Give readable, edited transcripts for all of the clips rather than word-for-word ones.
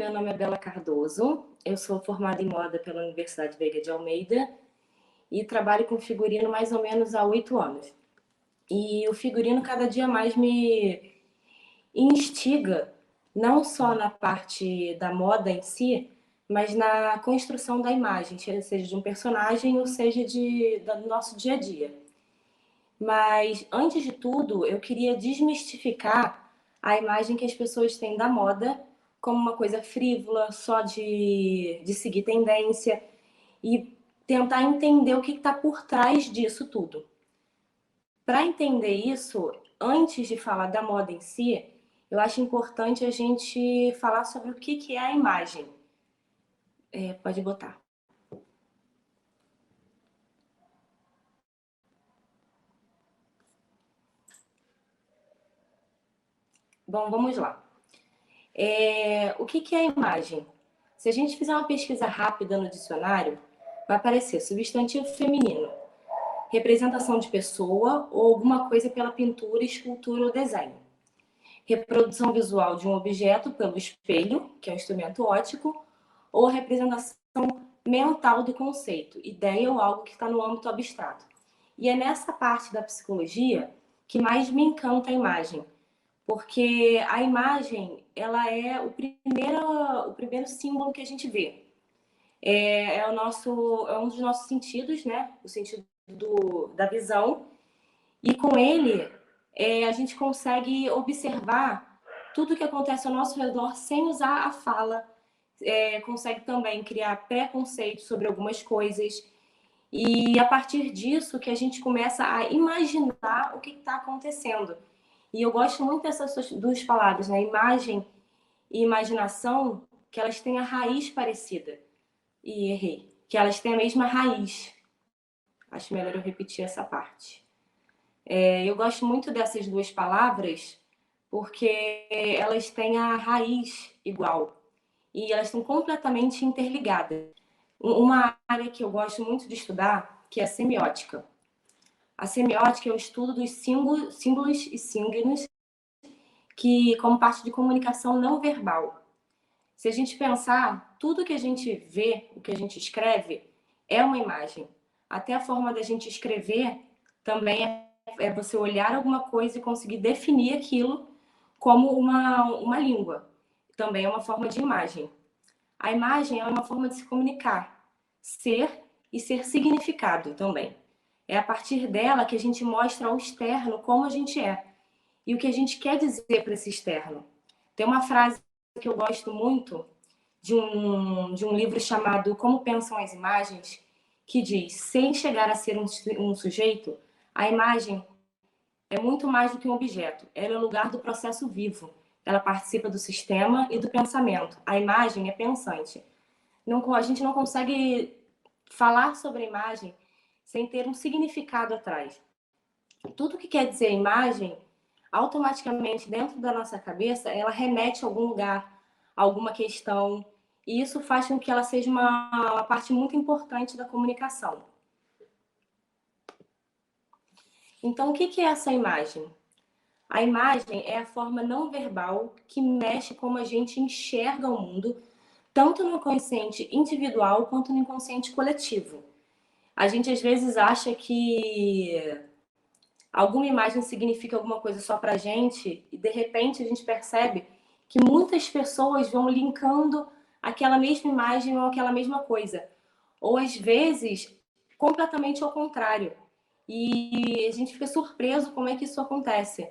meu nome é Bela Cardoso, eu sou formada em moda pela Universidade Veiga de Almeida e trabalho com figurino mais ou menos há 8 anos. E o figurino cada dia mais me instiga, não só na parte da moda em si, mas na construção da imagem, seja de um personagem ou seja do nosso dia a dia. Mas, antes de tudo, eu queria desmistificar a imagem que as pessoas têm da moda como uma coisa frívola, só de seguir tendência, e tentar entender o que está por trás disso tudo. Para entender isso, antes de falar da moda em si, eu acho importante a gente falar sobre o que é a imagem. Pode botar. Bom, vamos lá. O que é a imagem? Se a gente fizer uma pesquisa rápida no dicionário, vai aparecer substantivo feminino, representação de pessoa ou alguma coisa pela pintura, escultura ou desenho. Reprodução visual de um objeto pelo espelho, que é um instrumento óptico, ou representação mental do conceito, ideia ou algo que está no âmbito abstrato. E é nessa parte da psicologia que mais me encanta a imagem, porque a imagem ela é o primeiro símbolo que a gente vê. É um dos nossos sentidos, né? O sentido da visão. E com ele, a gente consegue observar tudo que acontece ao nosso redor sem usar a fala. Consegue também criar preconceito sobre algumas coisas. E a partir disso que a gente começa a imaginar o que está acontecendo. E eu gosto muito dessas duas palavras, né? Imagem e imaginação, que elas têm a raiz parecida. E errei. Que elas têm a mesma raiz. Acho melhor eu repetir essa parte. Eu gosto muito dessas duas palavras porque elas têm a raiz igual. E elas estão completamente interligadas. Uma área que eu gosto muito de estudar, que é a semiótica. A semiótica é o estudo dos símbolos e signos que como parte de comunicação não verbal. Se a gente pensar, tudo que a gente vê, o que a gente escreve, é uma imagem. Até a forma da gente escrever também é você olhar alguma coisa e conseguir definir aquilo como uma língua. Também é uma forma de imagem. A imagem é uma forma de se comunicar, ser e ser significado também. É a partir dela que a gente mostra ao externo como a gente é e o que a gente quer dizer para esse externo. Tem uma frase que eu gosto muito de um livro chamado Como Pensam as Imagens, que diz: sem chegar a ser um sujeito, a imagem é muito mais do que um objeto. Ela é o lugar do processo vivo. Ela participa do sistema e do pensamento. A imagem é pensante. A gente não consegue falar sobre a imagem sem ter um significado atrás. Tudo que quer dizer imagem, automaticamente dentro da nossa cabeça, ela remete a algum lugar, a alguma questão. E isso faz com que ela seja uma parte muito importante da comunicação. Então, o que é essa imagem? A imagem é a forma não verbal que mexe como a gente enxerga o mundo, tanto no inconsciente individual quanto no inconsciente coletivo. A gente às vezes acha que alguma imagem significa alguma coisa só pra gente e de repente a gente percebe que muitas pessoas vão linkando aquela mesma imagem ou aquela mesma coisa. Ou às vezes completamente ao contrário. E a gente fica surpreso como é que isso acontece.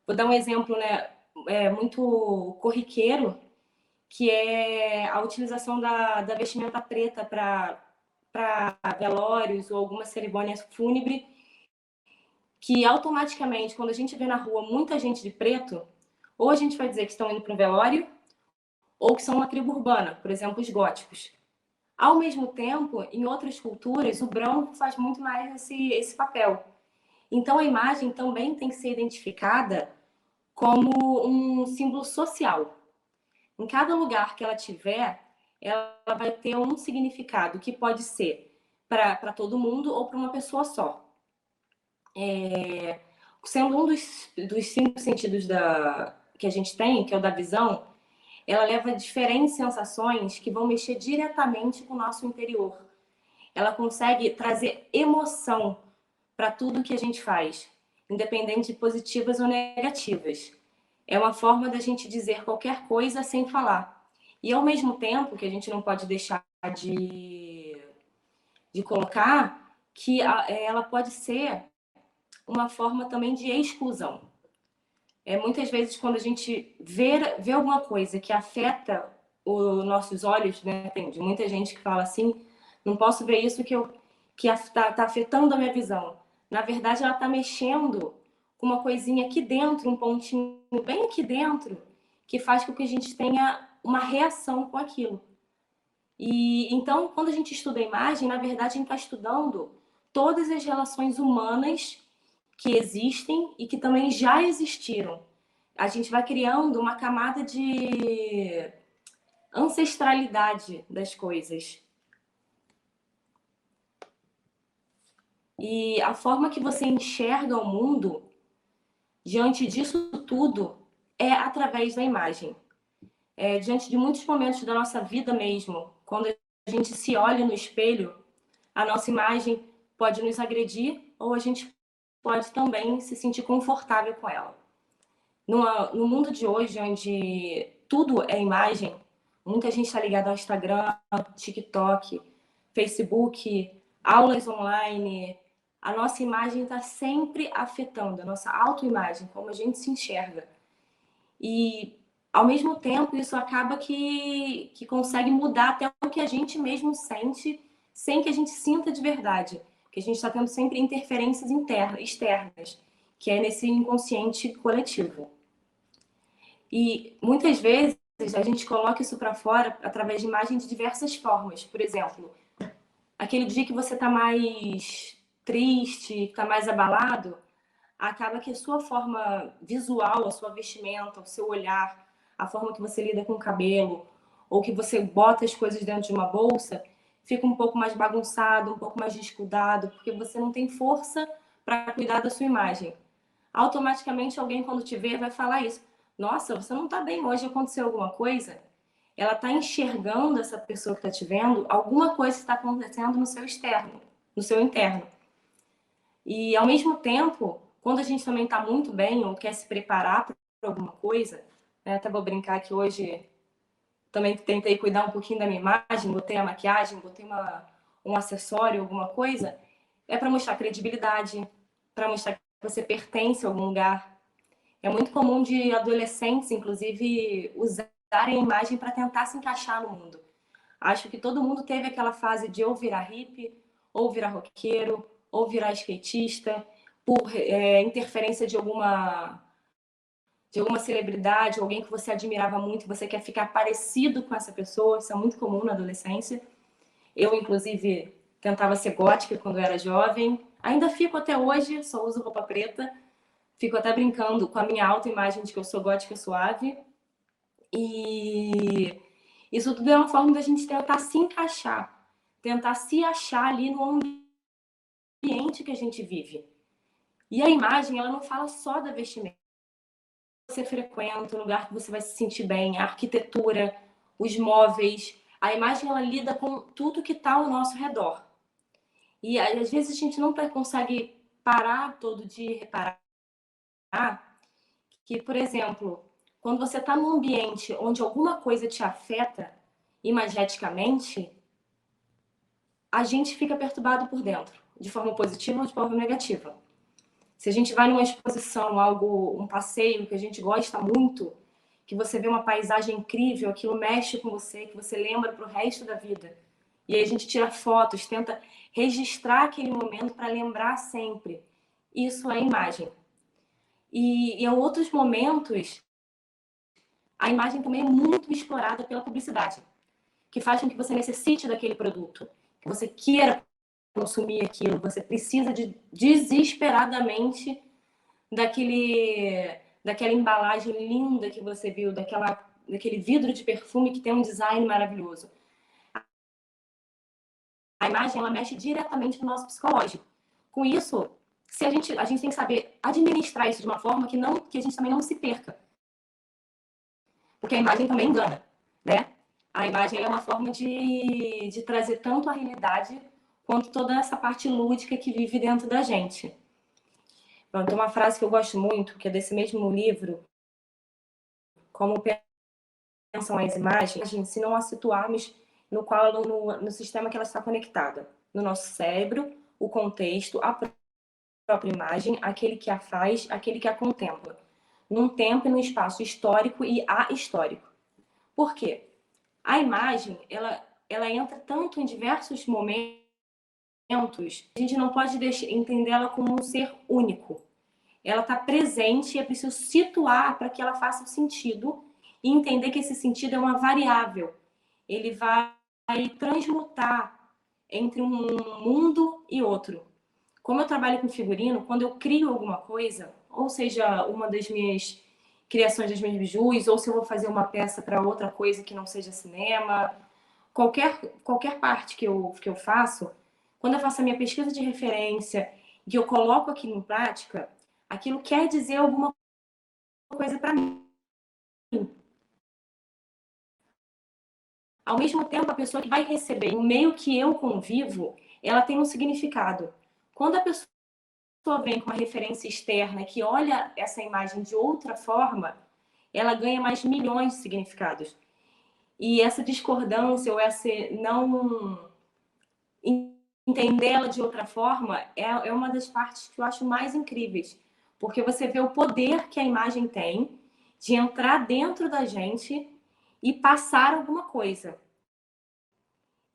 Vou dar um exemplo, né, muito corriqueiro, que é a utilização da vestimenta preta para velórios ou alguma cerimônia fúnebre, que automaticamente, quando a gente vê na rua muita gente de preto, ou a gente vai dizer que estão indo para um velório, ou que são uma tribo urbana, por exemplo, os góticos. Ao mesmo tempo, em outras culturas, o branco faz muito mais esse papel. Então, a imagem também tem que ser identificada como um símbolo social. Em cada lugar que ela tiver, ela vai ter um significado que pode ser para todo mundo ou para uma pessoa só. Sendo um dos 5 sentidos que a gente tem, que é o da visão, ela leva diferentes sensações que vão mexer diretamente com o nosso interior. Ela consegue trazer emoção para tudo que a gente faz, independente de positivas ou negativas. É uma forma da gente dizer qualquer coisa sem falar. E ao mesmo tempo que a gente não pode deixar de colocar que ela pode ser uma forma também de exclusão. Muitas vezes, quando a gente vê alguma coisa que afeta os nossos olhos, né? Tem muita gente que fala assim, não posso ver isso que tá afetando a minha visão. Na verdade, ela está mexendo com uma coisinha aqui dentro, um pontinho bem aqui dentro, que faz com que a gente tenha uma reação com aquilo. E então, quando a gente estuda a imagem, na verdade, a gente está estudando todas as relações humanas que existem e que também já existiram. A gente vai criando uma camada de ancestralidade das coisas. E a forma que você enxerga o mundo diante disso tudo é através da imagem. Diante de muitos momentos da nossa vida mesmo, quando a gente se olha no espelho, a nossa imagem pode nos agredir ou a gente pode também se sentir confortável com ela. No mundo de hoje, onde tudo é imagem, muita gente está ligada ao Instagram, TikTok, Facebook, aulas online. A nossa imagem está sempre afetando a nossa autoimagem, como a gente se enxerga. E, ao mesmo tempo, isso acaba que consegue mudar até o que a gente mesmo sente, sem que a gente sinta de verdade. Porque a gente está tendo sempre interferências externas, que é nesse inconsciente coletivo. E muitas vezes a gente coloca isso para fora através de imagens de diversas formas. Por exemplo, aquele dia que você está mais triste, está mais abalado, acaba que a sua forma visual, a sua vestimenta, o seu olhar, a forma que você lida com o cabelo, ou que você bota as coisas dentro de uma bolsa, fica um pouco mais bagunçado, um pouco mais descuidado, porque você não tem força para cuidar da sua imagem. Automaticamente alguém, quando te ver, vai falar isso. Nossa, você não está bem hoje, aconteceu alguma coisa? Ela está enxergando essa pessoa que está te vendo, alguma coisa está acontecendo no seu externo, no seu interno. E, ao mesmo tempo, quando a gente também está muito bem ou quer se preparar para alguma coisa, né? Até vou brincar que hoje também tentei cuidar um pouquinho da minha imagem, botei a maquiagem, botei um acessório, alguma coisa, é para mostrar credibilidade, para mostrar que você pertence a algum lugar. É muito comum de adolescentes, inclusive, usarem a imagem para tentar se encaixar no mundo. Acho que todo mundo teve aquela fase de ou virar hippie, ou virar roqueiro, ou virar skatista, por interferência de alguma celebridade, alguém que você admirava muito, você quer ficar parecido com essa pessoa, isso é muito comum na adolescência. Eu, inclusive, tentava ser gótica quando eu era jovem, ainda fico até hoje, só uso roupa preta, fico até brincando com a minha autoimagem de que eu sou gótica suave. E isso tudo é uma forma da gente tentar se encaixar, tentar se achar ali no ambiente que a gente vive. E a imagem, ela não fala só da vestimenta. Você frequenta, o lugar que você vai se sentir bem, a arquitetura, os móveis. A imagem, ela lida com tudo que está ao nosso redor. E às vezes a gente não consegue parar todo dia e reparar que, por exemplo, quando você está num ambiente onde alguma coisa te afeta imageticamente, a gente fica perturbado por dentro, de forma positiva ou de forma negativa. Se a gente vai numa exposição, um passeio que a gente gosta muito, que você vê uma paisagem incrível, aquilo mexe com você, que você lembra para o resto da vida. E aí a gente tira fotos, tenta registrar aquele momento para lembrar sempre. Isso é imagem. E em outros momentos, a imagem também é muito explorada pela publicidade, que faz com que você necessite daquele produto, que você queira consumir aquilo, você precisa desesperadamente daquela embalagem linda que você viu, daquele vidro de perfume que tem um design maravilhoso. A imagem, ela mexe diretamente no nosso psicológico. Com isso, se a gente tem que saber administrar isso de uma forma que a gente também não se perca. porque a imagem também engana, né? A imagem é uma forma de trazer tanto a realidade quanto toda essa parte lúdica que vive dentro da gente. Então, tem uma frase que eu gosto muito, que é desse mesmo livro, como pensam as imagens, se não a situarmos no sistema que ela está conectada. No nosso cérebro, o contexto, a própria imagem, aquele que a faz, aquele que a contempla. Num tempo e num espaço histórico e ahistórico. Por quê? A imagem, ela entra tanto em diversos momentos, a gente não pode entendê-la como um ser único. Ela está presente e é preciso situar para que ela faça sentido e entender que esse sentido é uma variável. Ele vai transmutar entre um mundo e outro. Como eu trabalho com figurino, quando eu crio alguma coisa, ou seja, uma das minhas criações das minhas bijus, ou se eu vou fazer uma peça para outra coisa que não seja cinema, qualquer parte que eu faço, quando eu faço a minha pesquisa de referência e eu coloco aquilo em prática, aquilo quer dizer alguma coisa para mim. Ao mesmo tempo, a pessoa que vai receber, no meio que eu convivo, ela tem um significado. Quando a pessoa vem com uma referência externa que olha essa imagem de outra forma, ela ganha mais milhões de significados. E essa discordância ou essa não entendê-la de outra forma é uma das partes que eu acho mais incríveis, porque você vê o poder que a imagem tem de entrar dentro da gente e passar alguma coisa.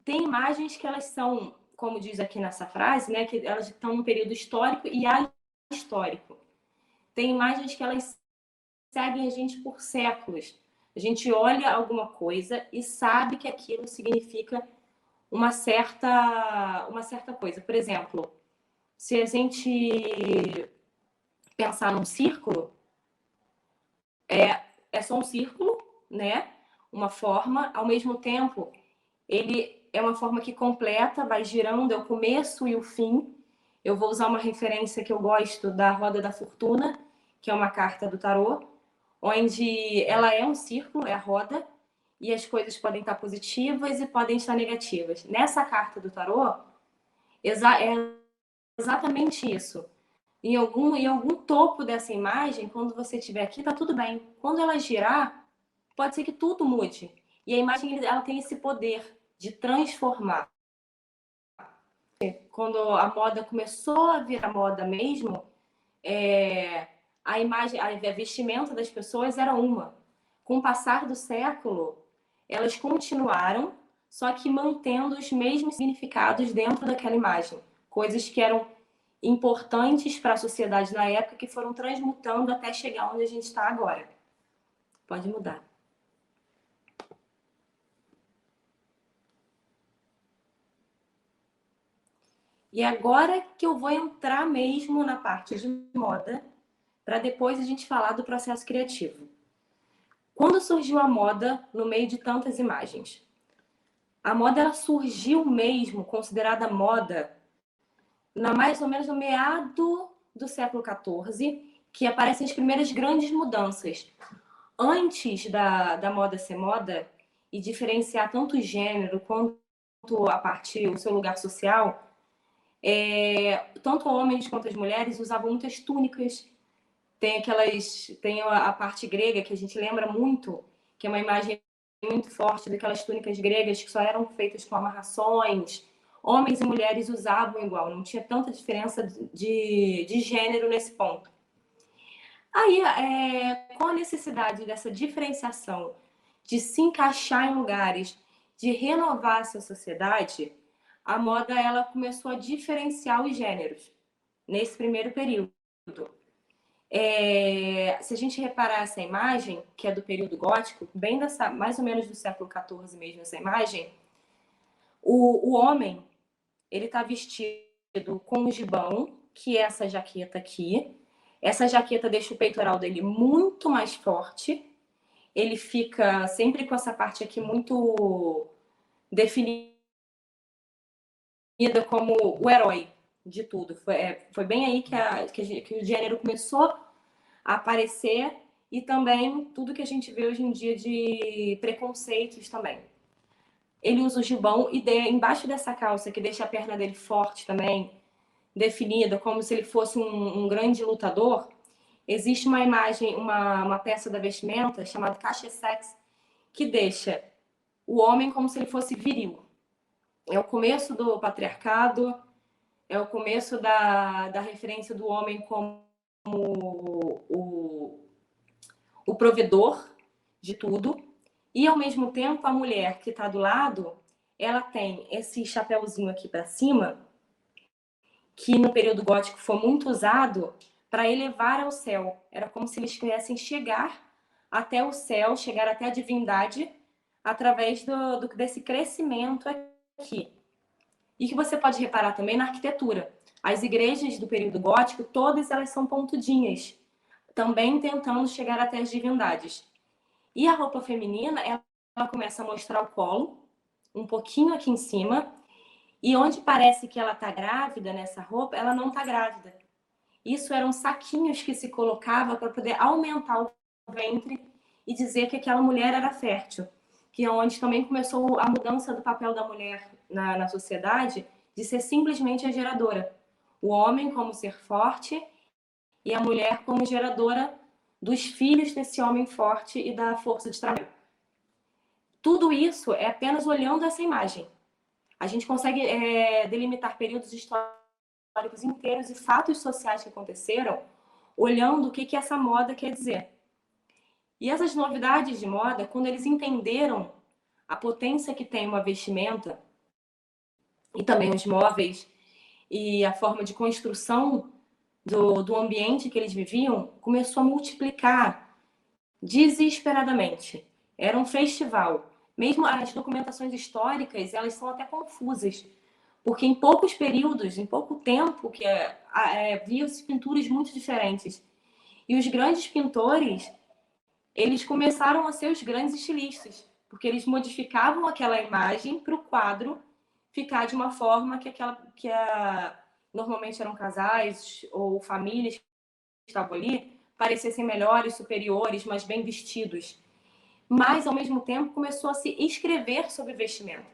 Tem imagens que elas são, como diz aqui nessa frase, né, que elas estão num período histórico e ahistórico. Tem imagens que elas seguem a gente por séculos. A gente olha alguma coisa e sabe que aquilo significa uma certa coisa. Por exemplo, se a gente pensar num círculo, é só um círculo, né? Uma forma, ao mesmo tempo, ele é uma forma que completa, vai girando, é o começo e o fim. Eu vou usar uma referência que eu gosto da Roda da Fortuna, que é uma carta do tarô, onde ela é um círculo, é a roda, e as coisas podem estar positivas e podem estar negativas. Nessa carta do tarô, é exatamente isso. Em algum topo dessa imagem, quando você estiver aqui, tá tudo bem. Quando ela girar, pode ser que tudo mude. E a imagem, ela tem esse poder de transformar. Quando a moda começou a virar moda mesmo, a imagem, a vestimenta das pessoas era uma. Com o passar do século, elas continuaram, só que mantendo os mesmos significados dentro daquela imagem. Coisas que eram importantes para a sociedade na época que foram transmutando até chegar onde a gente está agora. Pode mudar. E agora que eu vou entrar mesmo na parte de moda, para depois a gente falar do processo criativo. Quando surgiu a moda no meio de tantas imagens? A moda ela surgiu mesmo, considerada moda, mais ou menos no meado do século XIV, que aparecem as primeiras grandes mudanças. Antes da moda ser moda e diferenciar tanto o gênero quanto o seu lugar social, tanto homens quanto as mulheres usavam muitas túnicas. Tem a parte grega que a gente lembra muito, que é uma imagem muito forte daquelas túnicas gregas que só eram feitas com amarrações. Homens e mulheres usavam igual, não tinha tanta diferença de gênero nesse ponto. Aí, com a necessidade dessa diferenciação, de se encaixar em lugares, de renovar essa sociedade, a moda ela começou a diferenciar os gêneros nesse primeiro período. Se a gente reparar essa imagem, que é do período gótico, bem mais ou menos do século XIV mesmo, essa imagem, o homem ele está vestido com um gibão, que é essa jaqueta aqui. Essa jaqueta deixa o peitoral dele muito mais forte. Ele fica sempre com essa parte aqui muito definida como o herói de tudo. Foi bem aí que o gênero começou a aparecer e também tudo que a gente vê hoje em dia de preconceitos também. Ele usa o gibão e embaixo dessa calça, que deixa a perna dele forte também, definida, como se ele fosse um grande lutador, existe uma imagem, uma peça da vestimenta chamada cache-sex, que deixa o homem como se ele fosse viril. É o começo do patriarcado, é o começo da referência do homem como o provedor de tudo. E, ao mesmo tempo, a mulher que está do lado, ela tem esse chapéuzinho aqui para cima, que no período gótico foi muito usado para elevar ao céu. Era como se eles quisessem chegar até o céu, chegar até a divindade, através desse crescimento aqui. E que você pode reparar também na arquitetura. As igrejas do período gótico, todas elas são pontudinhas, também tentando chegar até as divindades. E a roupa feminina, ela começa a mostrar o colo, um pouquinho aqui em cima, e onde parece que ela está grávida nessa roupa, ela não está grávida. Isso eram saquinhos que se colocava para poder aumentar o ventre e dizer que aquela mulher era fértil. Que é onde também começou a mudança do papel da mulher na sociedade, de ser simplesmente a geradora. O homem como ser forte e a mulher como geradora dos filhos desse homem forte e da força de trabalho. Tudo isso é apenas olhando essa imagem. A gente consegue delimitar períodos históricos inteiros e fatos sociais que aconteceram olhando o que essa moda quer dizer. E essas novidades de moda, quando eles entenderam a potência que tem uma vestimenta e também os móveis e a forma de construção do ambiente que eles viviam, começou a multiplicar desesperadamente. Era um festival. Mesmo as documentações históricas, elas são até confusas, porque em poucos períodos, em pouco tempo, que viam-se pinturas muito diferentes. E os grandes pintores, eles começaram a ser os grandes estilistas, porque eles modificavam aquela imagem para o quadro ficar de uma forma normalmente eram casais ou famílias que estavam ali, parecessem melhores, superiores, mas bem vestidos. Mas, ao mesmo tempo, começou a se escrever sobre vestimenta.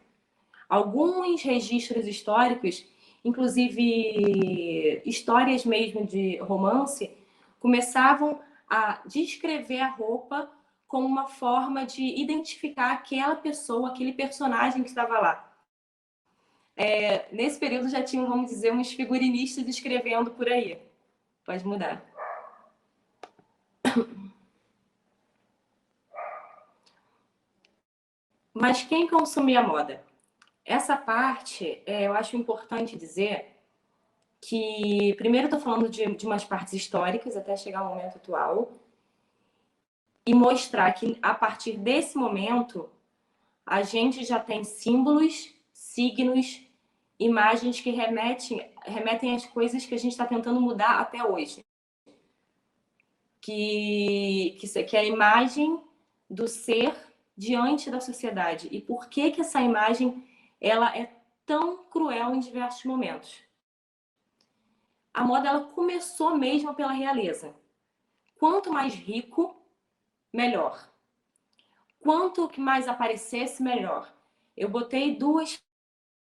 Alguns registros históricos, inclusive histórias mesmo de romance, começavam a descrever a roupa como uma forma de identificar aquela pessoa, aquele personagem que estava lá. Nesse período já tinham, vamos dizer, uns figurinistas escrevendo por aí. Pode mudar. Mas quem consumia moda? Essa parte, eu acho importante dizer que, primeiro, estou falando de umas partes históricas até chegar ao momento atual e mostrar que, a partir desse momento, a gente já tem símbolos, signos, imagens que remetem às coisas que a gente está tentando mudar até hoje. Que é a imagem do ser diante da sociedade. E por que essa imagem ela é tão cruel em diversos momentos? A moda ela começou mesmo pela realeza. Quanto mais rico, melhor. Quanto que mais aparecesse, melhor. Eu botei duas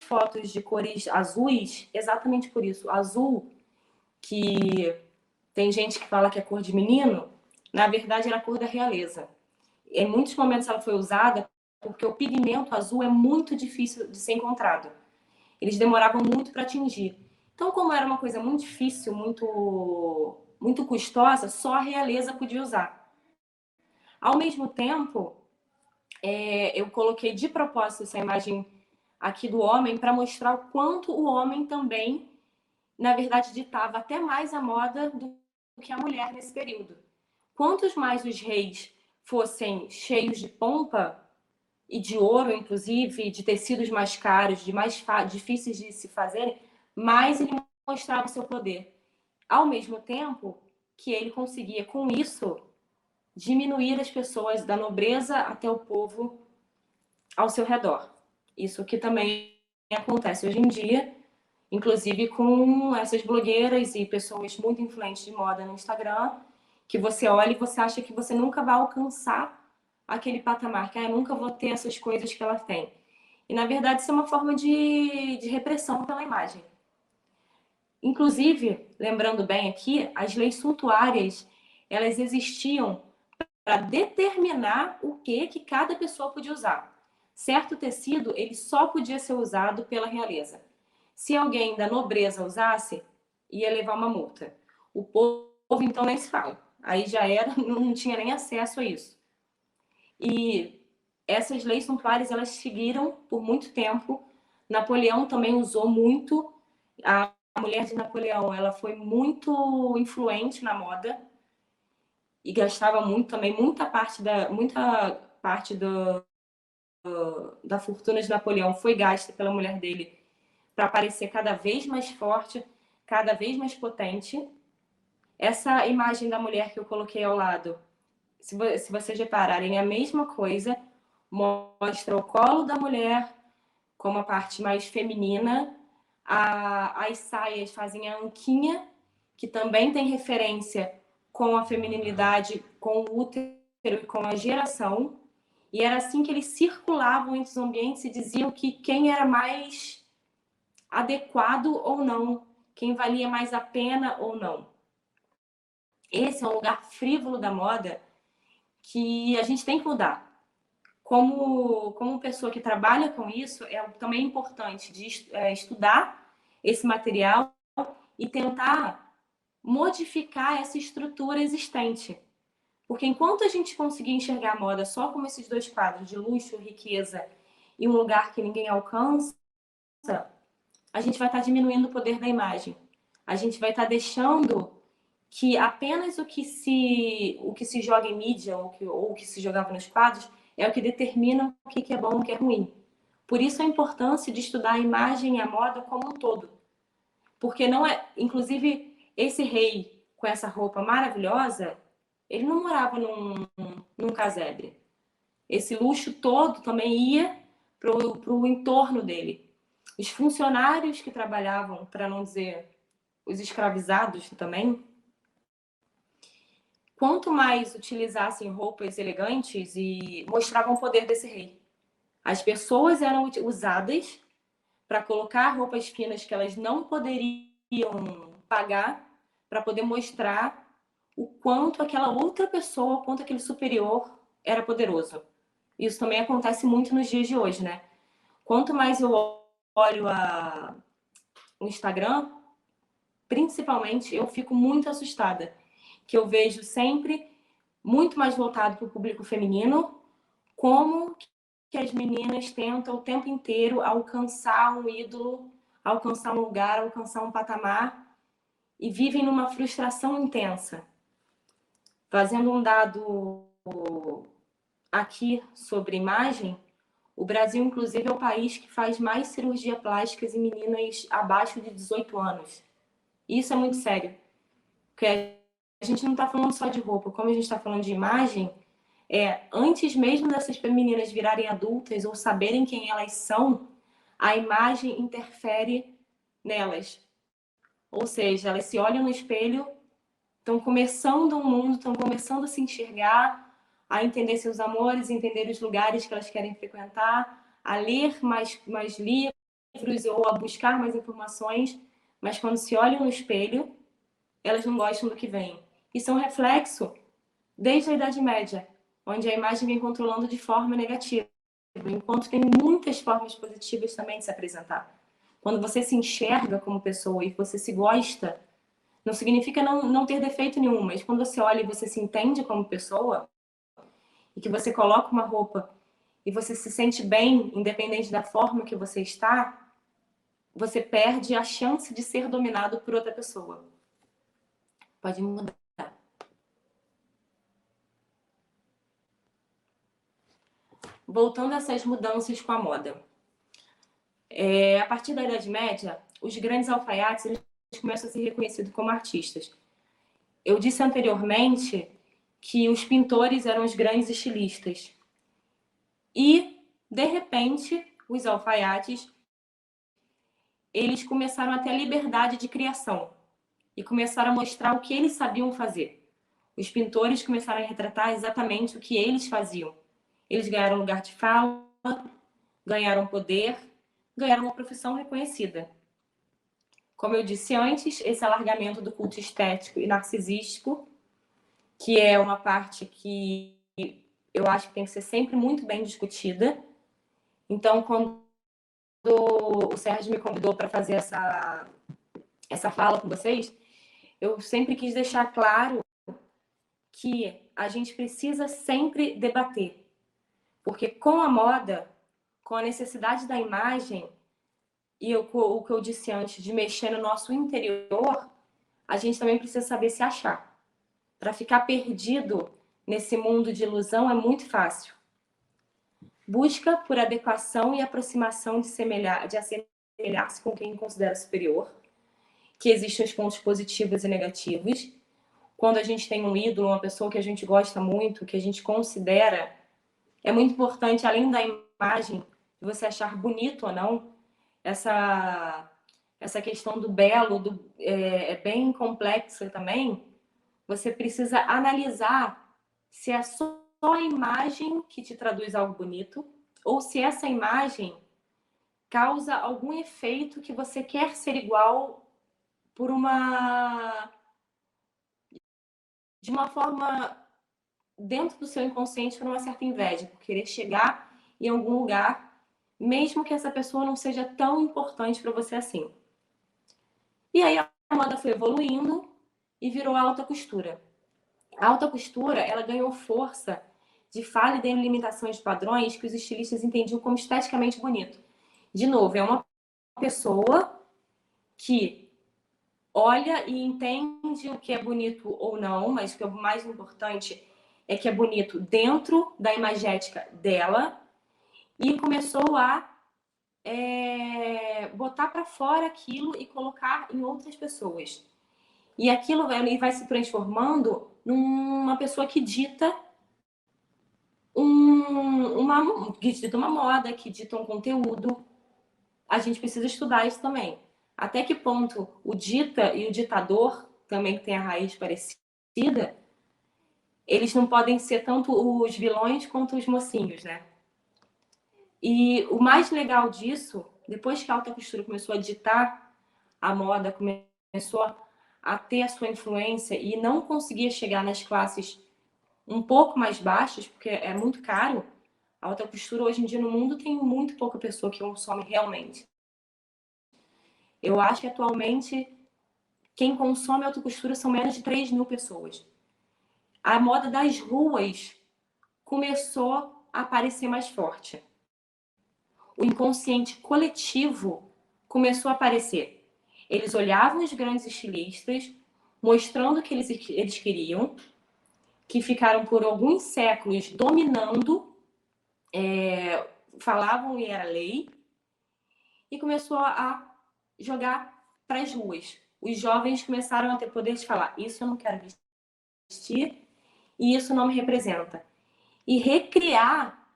fotos de cores azuis exatamente por isso. Azul, que tem gente que fala que é cor de menino, na verdade era a cor da realeza. Em muitos momentos ela foi usada porque o pigmento azul é muito difícil de ser encontrado. Eles demoravam muito para atingir. Então, como era uma coisa muito difícil, muito custosa, só a realeza podia usar. Ao mesmo tempo, eu coloquei de propósito essa imagem aqui do homem para mostrar o quanto o homem também, na verdade, ditava até mais a moda do que a mulher nesse período. Quantos mais os reis fossem cheios de pompa e de ouro, inclusive, de tecidos mais caros, de mais difíceis de se fazerem, mais ele mostrava o seu poder. Ao mesmo tempo que ele conseguia, com isso, diminuir as pessoas da nobreza até o povo ao seu redor. Isso que também acontece hoje em dia, inclusive com essas blogueiras e pessoas muito influentes de moda no Instagram, que você olha e você acha que você nunca vai alcançar aquele patamar, que eu nunca vou ter essas coisas que ela tem. E, na verdade, isso é uma forma de repressão pela imagem. Inclusive, lembrando bem aqui, as leis suntuárias, elas existiam para determinar o que cada pessoa podia usar. Certo tecido, ele só podia ser usado pela realeza. Se alguém da nobreza usasse, ia levar uma multa. O povo, então, nem se fala. Aí já era, não tinha nem acesso a isso. E essas leis suntuárias, elas seguiram por muito tempo. Napoleão também usou muito. A mulher de Napoleão, ela foi muito influente na moda e gastava muito também, muita parte da fortuna de Napoleão foi gasta pela mulher dele para parecer cada vez mais forte, cada vez mais potente. Essa imagem da mulher que eu coloquei ao lado, se vocês repararem, é a mesma coisa, mostra o colo da mulher como a parte mais feminina, as saias fazem a anquinha, que também tem referência com a feminilidade, com o útero e com a geração. E era assim que eles circulavam entre os ambientes e diziam que quem era mais adequado ou não, quem valia mais a pena ou não. Esse é um lugar frívolo da moda que a gente tem que mudar. Como pessoa que trabalha com isso, é também importante de estudar esse material e tentar modificar essa estrutura existente. Porque enquanto a gente conseguir enxergar a moda só como esses dois quadros de luxo, riqueza e um lugar que ninguém alcança, a gente vai estar diminuindo o poder da imagem. A gente vai estar deixando que apenas o que se joga em mídia ou o que se jogava nos quadros é o que determina o que é bom e o que é ruim. Por isso a importância de estudar a imagem e a moda como um todo. Porque não é, inclusive, esse rei com essa roupa maravilhosa, ele não morava num casebre. Esse luxo todo também ia para o entorno dele. Os funcionários que trabalhavam, para não dizer os escravizados também, quanto mais utilizassem roupas elegantes e mostravam o poder desse rei. As pessoas eram usadas para colocar roupas finas que elas não poderiam pagar, para poder mostrar o quanto aquela outra pessoa, o quanto aquele superior era poderoso. Isso também acontece muito nos dias de hoje, né? Quanto mais eu olho o Instagram, principalmente, eu fico muito assustada, que eu vejo sempre muito mais voltado para o público feminino, como que as meninas tentam o tempo inteiro alcançar um ídolo, alcançar um lugar, alcançar um patamar e vivem numa frustração intensa. Fazendo um dado aqui sobre imagem, o Brasil, inclusive, é o país que faz mais cirurgia plástica em meninas abaixo de 18 anos. Isso é muito sério, porque a gente não está falando só de roupa, como a gente está falando de imagem, antes mesmo dessas meninas virarem adultas ou saberem quem elas são, a imagem interfere nelas. Ou seja, elas se olham no espelho, estão começando um mundo, estão começando a se enxergar, a entender seus amores, entender os lugares que elas querem frequentar, a ler mais livros ou a buscar mais informações, mas quando se olham no espelho, elas não gostam do que vem. Isso é um reflexo desde a Idade Média, onde a imagem vem controlando de forma negativa, enquanto tem muitas formas positivas também de se apresentar. Quando você se enxerga como pessoa e você se gosta, não significa não ter defeito nenhum, mas quando você olha e você se entende como pessoa, e que você coloca uma roupa e você se sente bem, independente da forma que você está, você perde a chance de ser dominado por outra pessoa. Pode mudar. Voltando a essas mudanças com a moda. A partir da Idade Média, os grandes alfaiates eles começam a ser reconhecidos como artistas. Eu disse anteriormente que os pintores eram os grandes estilistas. E, de repente, os alfaiates eles começaram a ter a liberdade de criação e começaram a mostrar o que eles sabiam fazer. Os pintores começaram a retratar exatamente o que eles faziam. Eles ganharam lugar de fala, ganharam poder, ganharam uma profissão reconhecida. Como eu disse antes, esse alargamento do culto estético e narcisístico, que é uma parte que eu acho que tem que ser sempre muito bem discutida. Então, quando o Sérgio me convidou para fazer essa fala com vocês, eu sempre quis deixar claro que a gente precisa sempre debater. Porque com a moda, com a necessidade da imagem, e o que eu disse antes, de mexer no nosso interior, a gente também precisa saber se achar. Para ficar perdido nesse mundo de ilusão é muito fácil. Busca por adequação e aproximação de assemelhar-se com quem considera superior, que existem os pontos positivos e negativos. Quando a gente tem um ídolo, uma pessoa que a gente gosta muito, que a gente considera, é muito importante, além da imagem, de você achar bonito ou não, essa questão do belo é bem complexa também. Você precisa analisar se é só a imagem que te traduz algo bonito ou se essa imagem causa algum efeito que você quer ser igual de uma forma dentro do seu inconsciente, por uma certa inveja, por querer chegar em algum lugar, mesmo que essa pessoa não seja tão importante para você assim. E aí a moda foi evoluindo e virou a alta costura. A alta costura, ela ganhou força de fala e delimitação de padrões que os estilistas entendiam como esteticamente bonito. De novo, é uma pessoa que olha e entende o que é bonito ou não, mas o que é o mais importante é que é bonito dentro da imagética dela e começou a botar para fora aquilo e colocar em outras pessoas. E aquilo vai se transformando numa pessoa que dita uma moda, que dita um conteúdo. A gente precisa estudar isso também. Até que ponto o dita e o ditador, também que tem a raiz parecida, eles não podem ser tanto os vilões quanto os mocinhos, né? E o mais legal disso, depois que a alta costura começou a ditar a moda, começou a ter a sua influência e não conseguia chegar nas classes um pouco mais baixas, porque é muito caro. A alta costura hoje em dia no mundo tem muito pouca pessoa que consome realmente. Eu acho que atualmente quem consome alta costura são menos de 3.000 pessoas. A moda das ruas começou a aparecer mais forte. O inconsciente coletivo começou a aparecer. Eles olhavam os grandes estilistas, mostrando o que eles queriam, que ficaram por alguns séculos dominando, falavam e era lei, e começou a jogar para as ruas. Os jovens começaram a ter poder de falar: isso eu não quero vestir e isso não me representa. E recriar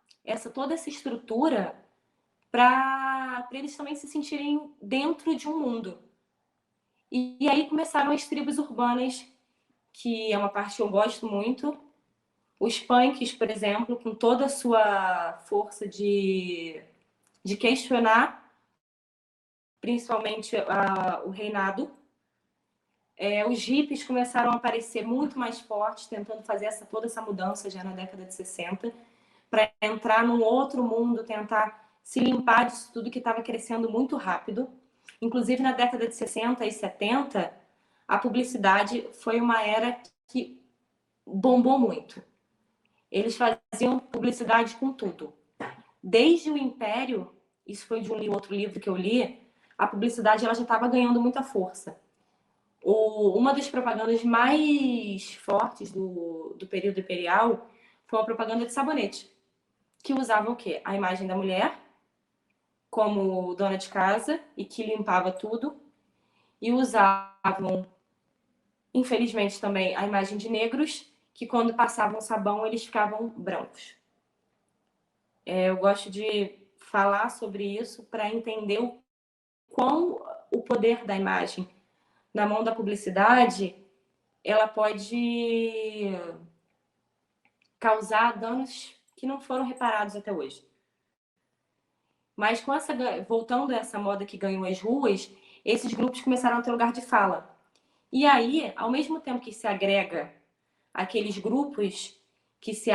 toda essa estrutura para eles também se sentirem dentro de um mundo. E aí começaram as tribos urbanas, que é uma parte que eu gosto muito. Os punks, por exemplo, com toda a sua força de questionar, principalmente o reinado. Os hippies começaram a aparecer muito mais fortes, tentando fazer toda essa mudança já na década de 60, para entrar num outro mundo, tentar se limpar disso tudo que estava crescendo muito rápido. Inclusive, na década de 60 e 70, a publicidade foi uma era que bombou muito. Eles faziam publicidade com tudo. Desde o Império, isso foi de outro livro que eu li, a publicidade ela já estava ganhando muita força. Uma das propagandas mais fortes do período imperial foi uma propaganda de sabonete, que usava o quê? A imagem da mulher como dona de casa e que limpava tudo, e usavam, infelizmente também, a imagem de negros, que quando passavam sabão eles ficavam brancos. Eu gosto de falar sobre isso para entender o poder da imagem na mão da publicidade ela pode causar danos que não foram reparados até hoje. Mas voltando a essa moda que ganhou as ruas, esses grupos começaram a ter lugar de fala. E aí, ao mesmo tempo que se agrega aqueles grupos que se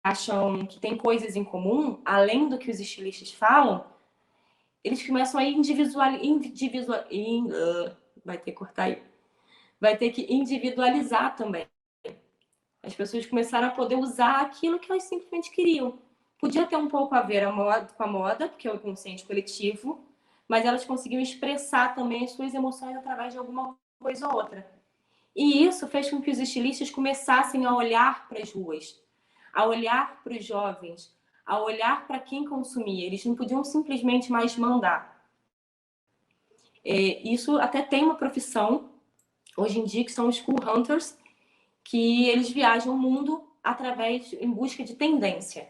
acham que tem coisas em comum, além do que os estilistas falam, eles começam a vai ter que cortar aí. Vai ter que individualizar também. As pessoas começaram a poder usar aquilo que elas simplesmente queriam. Podia ter um pouco a ver com a moda, porque é o inconsciente coletivo, mas elas conseguiam expressar também as suas emoções através de alguma coisa ou outra. E isso fez com que os estilistas começassem a olhar para as ruas, a olhar para os jovens, a olhar para quem consumia. Eles não podiam simplesmente mais mandar. Isso até tem uma profissão, hoje em dia, que são os school hunters, que eles viajam o mundo em busca de tendência,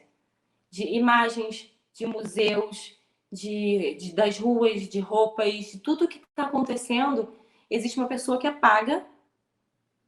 de imagens, de museus, das ruas, de roupas, de tudo que está acontecendo. Existe uma pessoa que é paga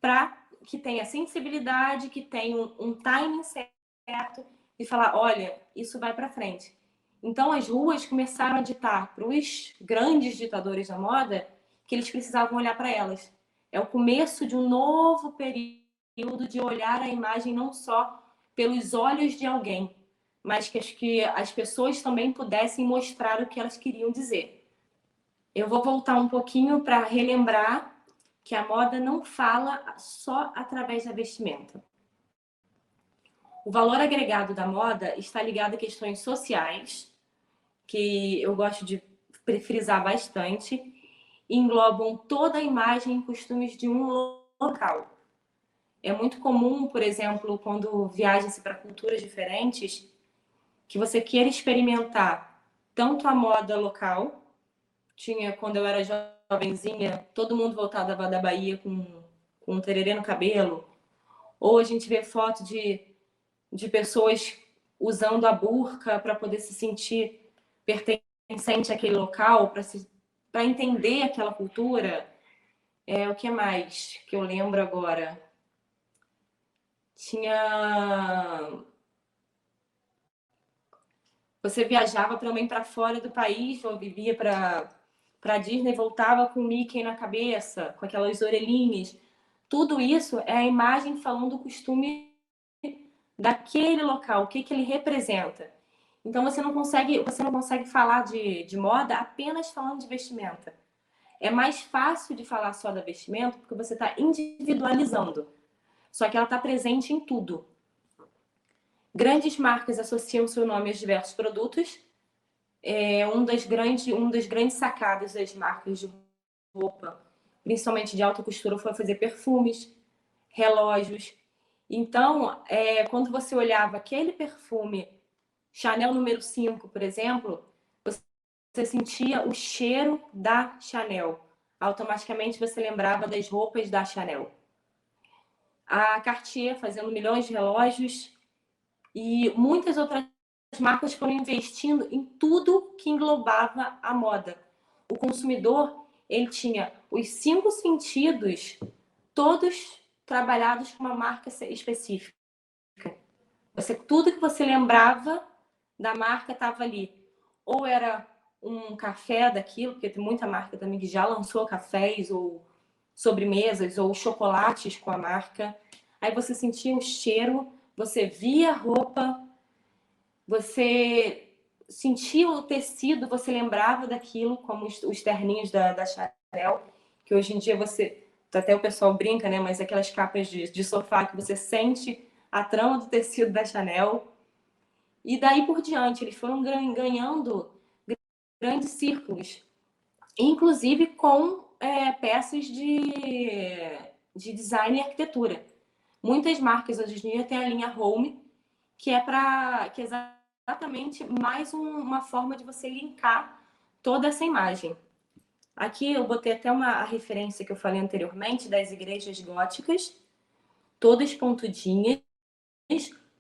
para que tenha sensibilidade, que tenha um timing certo e falar, olha, isso vai para frente. Então as ruas começaram a ditar para os grandes ditadores da moda que eles precisavam olhar para elas. É o começo de um novo período de olhar a imagem não só pelos olhos de alguém, mas que as pessoas também pudessem mostrar o que elas queriam dizer. Eu vou voltar um pouquinho para relembrar que a moda não fala só através da vestimenta. O valor agregado da moda está ligado a questões sociais, que eu gosto de frisar bastante, e englobam toda a imagem e costumes de um local. É muito comum, por exemplo, quando viaja-se para culturas diferentes, que você queira experimentar tanto a moda local. Quando eu era jovenzinha, todo mundo voltava da Bahia com um tererê no cabelo. Ou a gente vê foto de pessoas usando a burca para poder se sentir pertencente àquele local, para entender aquela cultura. O que mais que eu lembro agora? Você viajava também para fora do país, ou vivia para Disney, voltava com o Mickey na cabeça, com aquelas orelhinhas. Tudo isso é a imagem falando o costume daquele local, o que ele representa. Então você não consegue falar de moda apenas falando de vestimenta. É mais fácil de falar só da vestimenta porque você está individualizando. Só que ela está presente em tudo. Grandes marcas associam seu nome aos diversos produtos. Um das grandes sacadas das marcas de roupa, principalmente de alta costura, foi fazer perfumes, relógios. Então, quando você olhava aquele perfume Chanel número 5, por exemplo, você sentia o cheiro da Chanel. Automaticamente você lembrava das roupas da Chanel. A Cartier fazendo milhões de relógios e muitas outras marcas foram investindo em tudo que englobava a moda. O consumidor, ele tinha os 5 sentidos todos trabalhados com uma marca específica. Tudo que você lembrava da marca estava ali. Ou era um café daquilo, porque tem muita marca também que já lançou cafés ou sobremesas ou chocolates com a marca. Aí você sentia o cheiro, você via a roupa, você sentia o tecido, você lembrava daquilo, como os terninhos da Chanel, que hoje em dia até o pessoal brinca, né? Mas aquelas capas de sofá que você sente a trama do tecido da Chanel. E daí por diante, eles foram ganhando grandes círculos, inclusive com peças de design e arquitetura. Muitas marcas hoje em dia têm a linha Home, que é exatamente mais uma forma de você linkar toda essa imagem. Aqui eu botei até a referência que eu falei anteriormente das igrejas góticas, todas pontudinhas,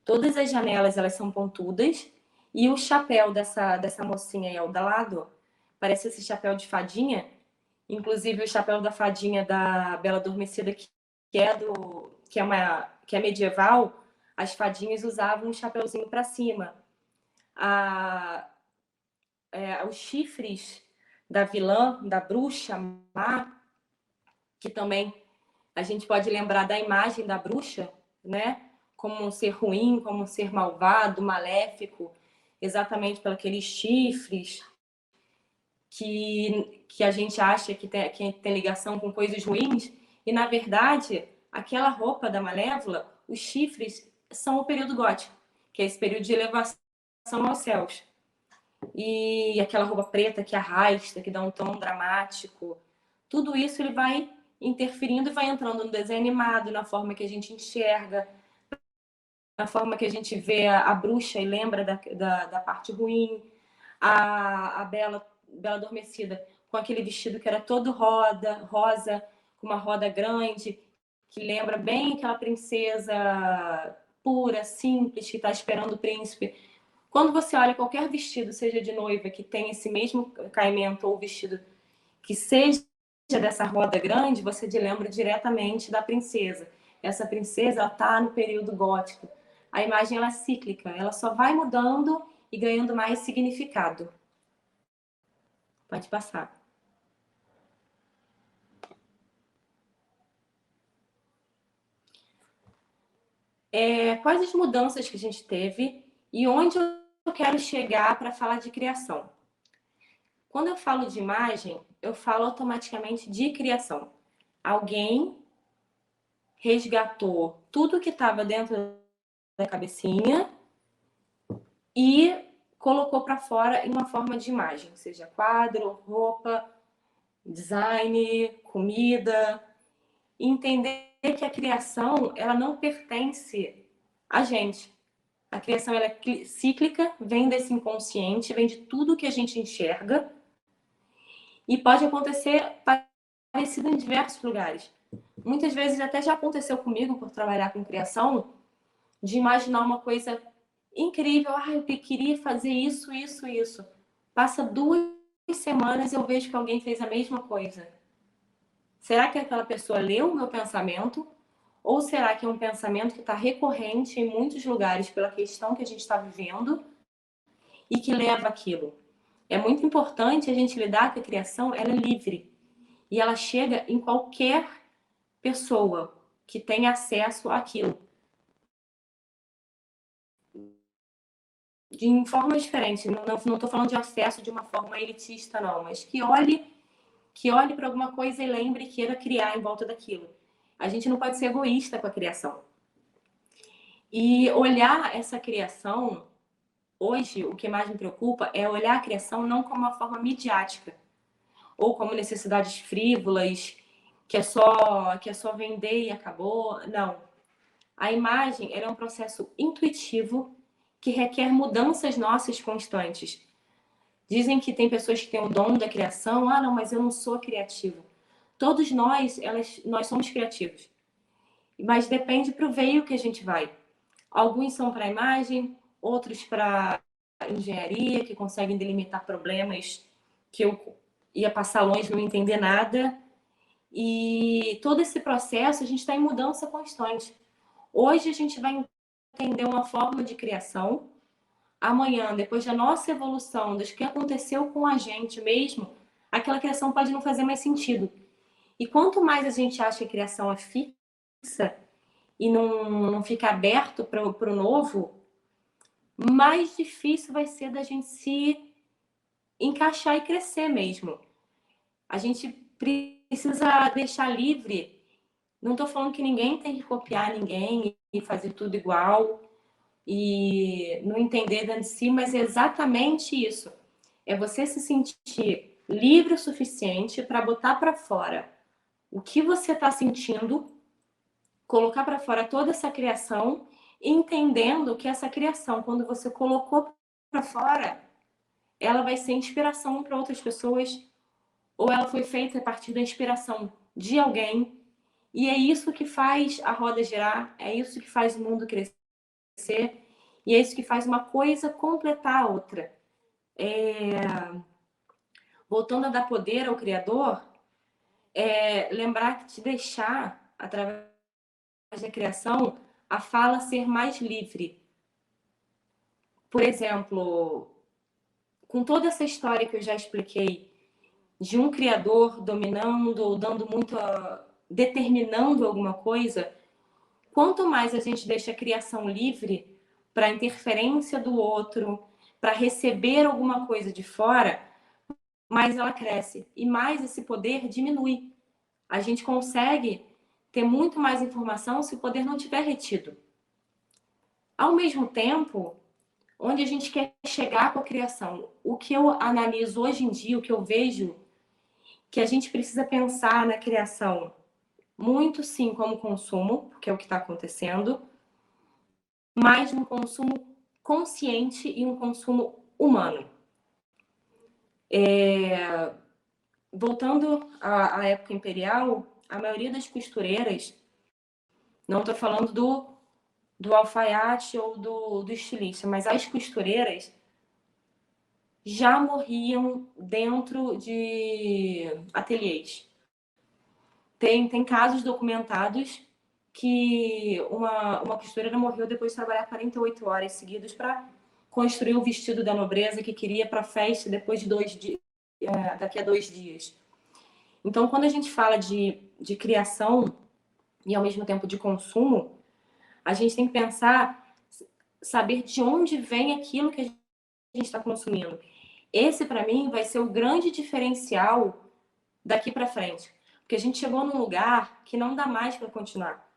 todas as janelas elas são pontudas, e o chapéu dessa mocinha aí ao lado parece esse chapéu de fadinha, inclusive o chapéu da fadinha da Bela Adormecida, que que é medieval, as fadinhas usavam um chapeuzinho para cima. Os chifres da vilã, da bruxa má, que também a gente pode lembrar da imagem da bruxa, né? Como um ser ruim, como um ser malvado, maléfico, exatamente pelos aqueles chifres que a gente acha que tem ligação com coisas ruins, e na verdade, aquela roupa da Malévola, os chifres são o período gótico, que é esse período de elevação aos céus. E aquela roupa preta que arrasta, que dá um tom dramático, tudo isso ele vai interferindo e vai entrando no desenho animado, na forma que a gente enxerga, na forma que a gente vê a bruxa e lembra da parte ruim, a Bela Adormecida com aquele vestido que era todo rosa, com uma roda grande, que lembra bem aquela princesa pura, simples, que está esperando o príncipe. Quando você olha qualquer vestido, seja de noiva, que tem esse mesmo caimento, ou vestido que seja dessa roda grande, você lembra diretamente da princesa. Essa princesa está no período gótico. A imagem ela é cíclica, ela só vai mudando e ganhando mais significado. Pode passar. Quais as mudanças que a gente teve e onde eu quero chegar para falar de criação? Quando eu falo de imagem, eu falo automaticamente de criação. Alguém resgatou tudo que estava dentro da cabecinha e colocou para fora em uma forma de imagem, seja quadro, roupa, design, comida. E entender que a criação ela não pertence a gente. A criação ela é cíclica, vem desse inconsciente, vem de tudo que a gente enxerga e pode acontecer parecido em diversos lugares. Muitas vezes até já aconteceu comigo por trabalhar com criação, de imaginar uma coisa incrível, eu queria fazer isso, isso, isso. Passa 2 semanas e eu vejo que alguém fez a mesma coisa. Será que aquela pessoa leu o meu pensamento? Ou será que é um pensamento que está recorrente em muitos lugares pela questão que a gente está vivendo e que leva aquilo? É muito importante a gente lidar que a criação ela é livre e ela chega em qualquer pessoa que tenha acesso àquilo. De formas diferentes. Não estou falando de acesso de uma forma elitista, não, mas que olhe para alguma coisa e lembre e queira criar em volta daquilo. A gente não pode ser egoísta com a criação. E olhar essa criação, hoje, o que mais me preocupa é olhar a criação não como uma forma midiática, ou como necessidades frívolas, que é só vender e acabou. Não. A imagem é um processo intuitivo que requer mudanças nossas constantes. Dizem que tem pessoas que têm o dom da criação. Não, mas eu não sou criativo. Todos nós somos criativos. Mas depende para o veio que a gente vai. Alguns são para a imagem, outros para engenharia, que conseguem delimitar problemas que eu ia passar longe, não entender nada. E todo esse processo, a gente está em mudança constante. Hoje a gente vai entender uma forma de criação. Amanhã, depois da nossa evolução, do que aconteceu com a gente mesmo, aquela criação pode não fazer mais sentido. E quanto mais a gente acha que a criação é fixa e não fica aberto para o novo, mais difícil vai ser da gente se encaixar e crescer mesmo. A gente precisa deixar livre. Não estou falando que ninguém tem que copiar ninguém e fazer tudo igual e não entender dentro de si, mas é exatamente isso. É você se sentir livre o suficiente para botar para fora o que você está sentindo, colocar para fora toda essa criação, entendendo que essa criação, quando você colocou para fora, ela vai ser inspiração para outras pessoas, ou ela foi feita a partir da inspiração de alguém. E é isso que faz a roda girar, é isso que faz o mundo crescer, e é isso que faz uma coisa completar a outra. Voltando a dar poder ao Criador, lembrar que te deixar, através da criação a fala ser mais livre. Por exemplo, com toda essa história que eu já expliquei, de um criador dominando ou dando muito, determinando alguma coisa, quanto mais a gente deixa a criação livre para interferência do outro, para receber alguma coisa de fora, mais ela cresce e mais esse poder diminui. A gente consegue ter muito mais informação se o poder não tiver retido. Ao mesmo tempo, onde a gente quer chegar com a criação, o que eu analiso hoje em dia, o que eu vejo, que a gente precisa pensar na criação muito sim como consumo, que é o que está acontecendo, mas um consumo consciente e um consumo humano. Voltando à época imperial, a maioria das costureiras, não estou falando do alfaiate ou do estilista, mas as costureiras já morriam dentro de ateliês. Tem casos documentados que uma costureira morreu depois de trabalhar 48 horas seguidas para construir o vestido da nobreza que queria para a festa depois de daqui a 2 dias. Então, quando a gente fala de criação e ao mesmo tempo de consumo, a gente tem que pensar, saber de onde vem aquilo que a gente está consumindo. Esse, para mim, vai ser o grande diferencial daqui para frente. Porque a gente chegou num lugar que não dá mais para continuar.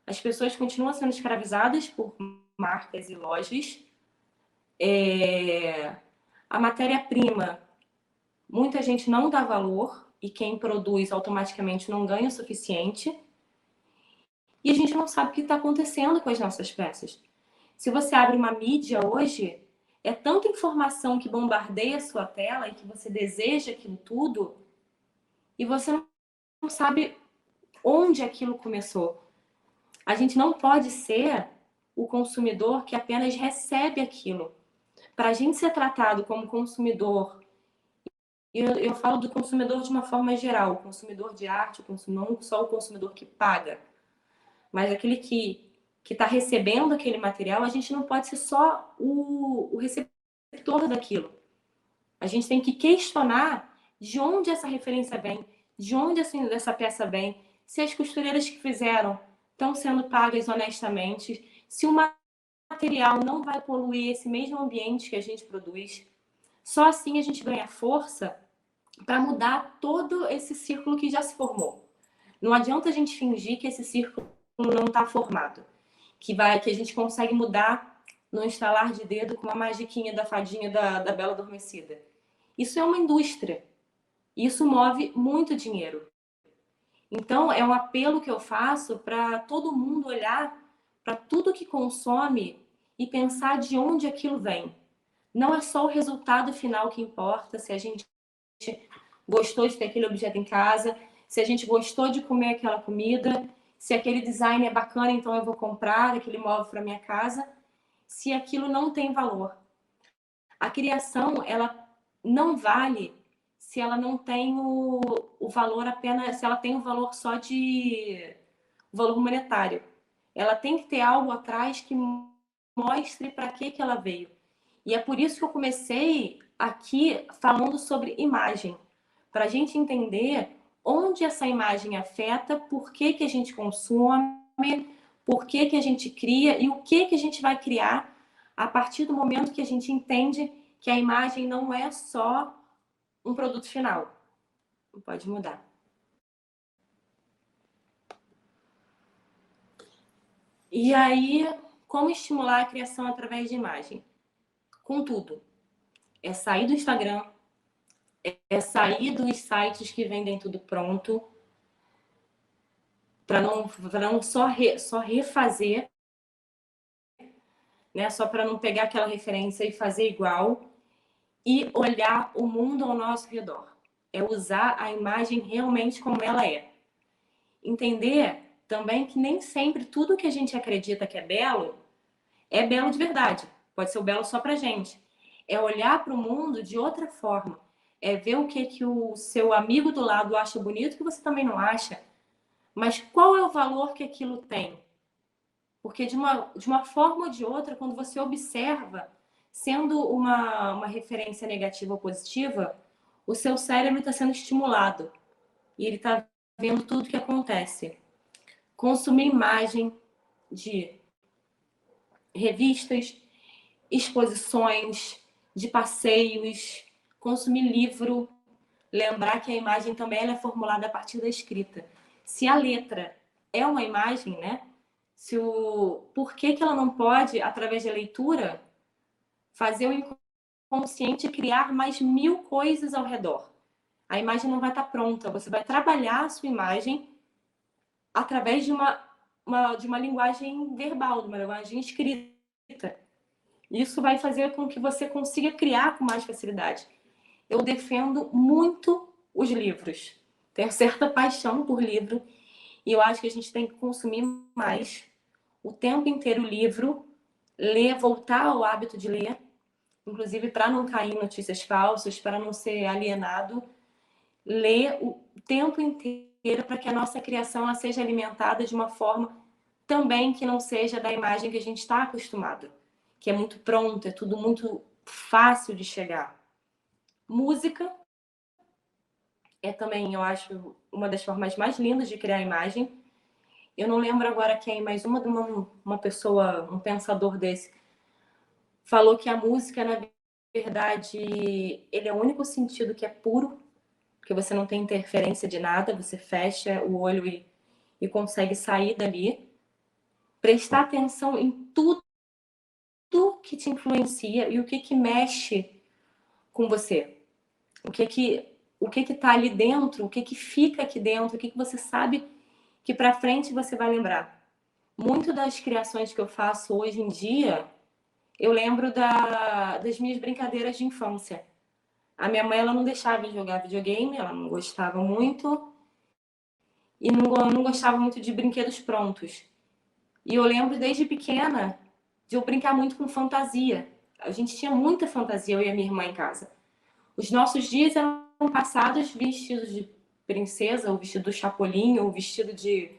As pessoas continuam sendo escravizadas por marcas e lojas. A matéria-prima, muita gente não dá valor e quem produz automaticamente não ganha o suficiente. E a gente não sabe o que está acontecendo com as nossas peças. Se você abre uma mídia hoje, é tanta informação que bombardeia a sua tela e que você deseja aquilo tudo e você não sabe onde aquilo começou. A gente não pode ser o consumidor que apenas recebe aquilo. Para a gente ser tratado como consumidor, eu falo do consumidor de uma forma geral, o consumidor de arte, não só o consumidor que paga, mas aquele que está recebendo aquele material, a gente não pode ser só o receptor daquilo. A gente tem que questionar de onde essa referência vem, de onde essa peça vem, se as costureiras que fizeram estão sendo pagas honestamente, se o material não vai poluir esse mesmo ambiente que a gente produz. Só assim a gente ganha força para mudar todo esse círculo que já se formou. Não adianta a gente fingir que esse círculo não está formado, que a gente consegue mudar no estalar de dedo com uma magiquinha da fadinha da Bela Adormecida. Isso é uma indústria. Isso move muito dinheiro. Então, é um apelo que eu faço para todo mundo olhar para tudo que consome e pensar de onde aquilo vem. Não é só o resultado final que importa, se a gente gostou de ter aquele objeto em casa, se a gente gostou de comer aquela comida, se aquele design é bacana, então eu vou comprar aquele móvel para minha casa, se aquilo não tem valor. A criação, ela não vale se ela não tem o valor apenas, se ela tem o valor só de valor monetário. Ela tem que ter algo atrás que mostre para que ela veio. E é por isso que eu comecei aqui falando sobre imagem, para a gente entender onde essa imagem afeta, por que a gente consome, por que a gente cria e o que a gente vai criar a partir do momento que a gente entende que a imagem não é só um produto final. Pode mudar. E aí, como estimular a criação através de imagem? Com tudo. É sair do Instagram, é sair dos sites que vendem tudo pronto, para não só refazer, né? Só para não pegar aquela referência e fazer igual, e olhar o mundo ao nosso redor. É usar a imagem realmente como ela é. Entender também que nem sempre tudo que a gente acredita que é belo de verdade. Pode ser o belo só pra gente. É olhar para o mundo de outra forma. É ver o que o seu amigo do lado acha bonito que você também não acha. Mas qual é o valor que aquilo tem? Porque de uma forma ou de outra, quando você observa, sendo uma referência negativa ou positiva, o seu cérebro está sendo estimulado e ele está vendo tudo que acontece. Consumir imagem de revistas, exposições, de passeios, consumir livro, lembrar que a imagem também ela é formulada a partir da escrita. Se a letra é uma imagem, né? Por que ela não pode, através da leitura, fazer o inconsciente criar mais 1000 coisas ao redor? A imagem não vai estar pronta, você vai trabalhar a sua imagem através de uma linguagem verbal, de uma linguagem escrita. Isso vai fazer com que você consiga criar com mais facilidade. Eu defendo muito os livros. Tenho certa paixão por livro e eu acho que a gente tem que consumir mais o tempo inteiro o livro, ler, voltar ao hábito de ler, inclusive para não cair em notícias falsas, para não ser alienado, ler o tempo inteiro para que a nossa criação ela seja alimentada de uma forma também que não seja da imagem que a gente está acostumado, que é muito pronto, é tudo muito fácil de chegar. Música é também, eu acho, uma das formas mais lindas de criar imagem. Eu não lembro agora quem, mas uma pessoa, um pensador desse, falou que a música, na verdade, ele é o único sentido que é puro, porque você não tem interferência de nada, você fecha o olho e consegue sair dali. Prestar atenção em tudo que te influencia e o que mexe com você. O que tá ali dentro, o que fica aqui dentro, o que você sabe que para frente você vai lembrar. Muito das criações que eu faço hoje em dia, eu lembro das minhas brincadeiras de infância. A minha mãe ela não deixava eu jogar videogame, ela não gostava muito e não gostava muito de brinquedos prontos. E eu lembro desde pequena de eu brincar muito com fantasia. A gente tinha muita fantasia, eu e a minha irmã em casa. Os nossos dias eram passados vestidos de princesa, ou vestido do Chapolin, ou vestido de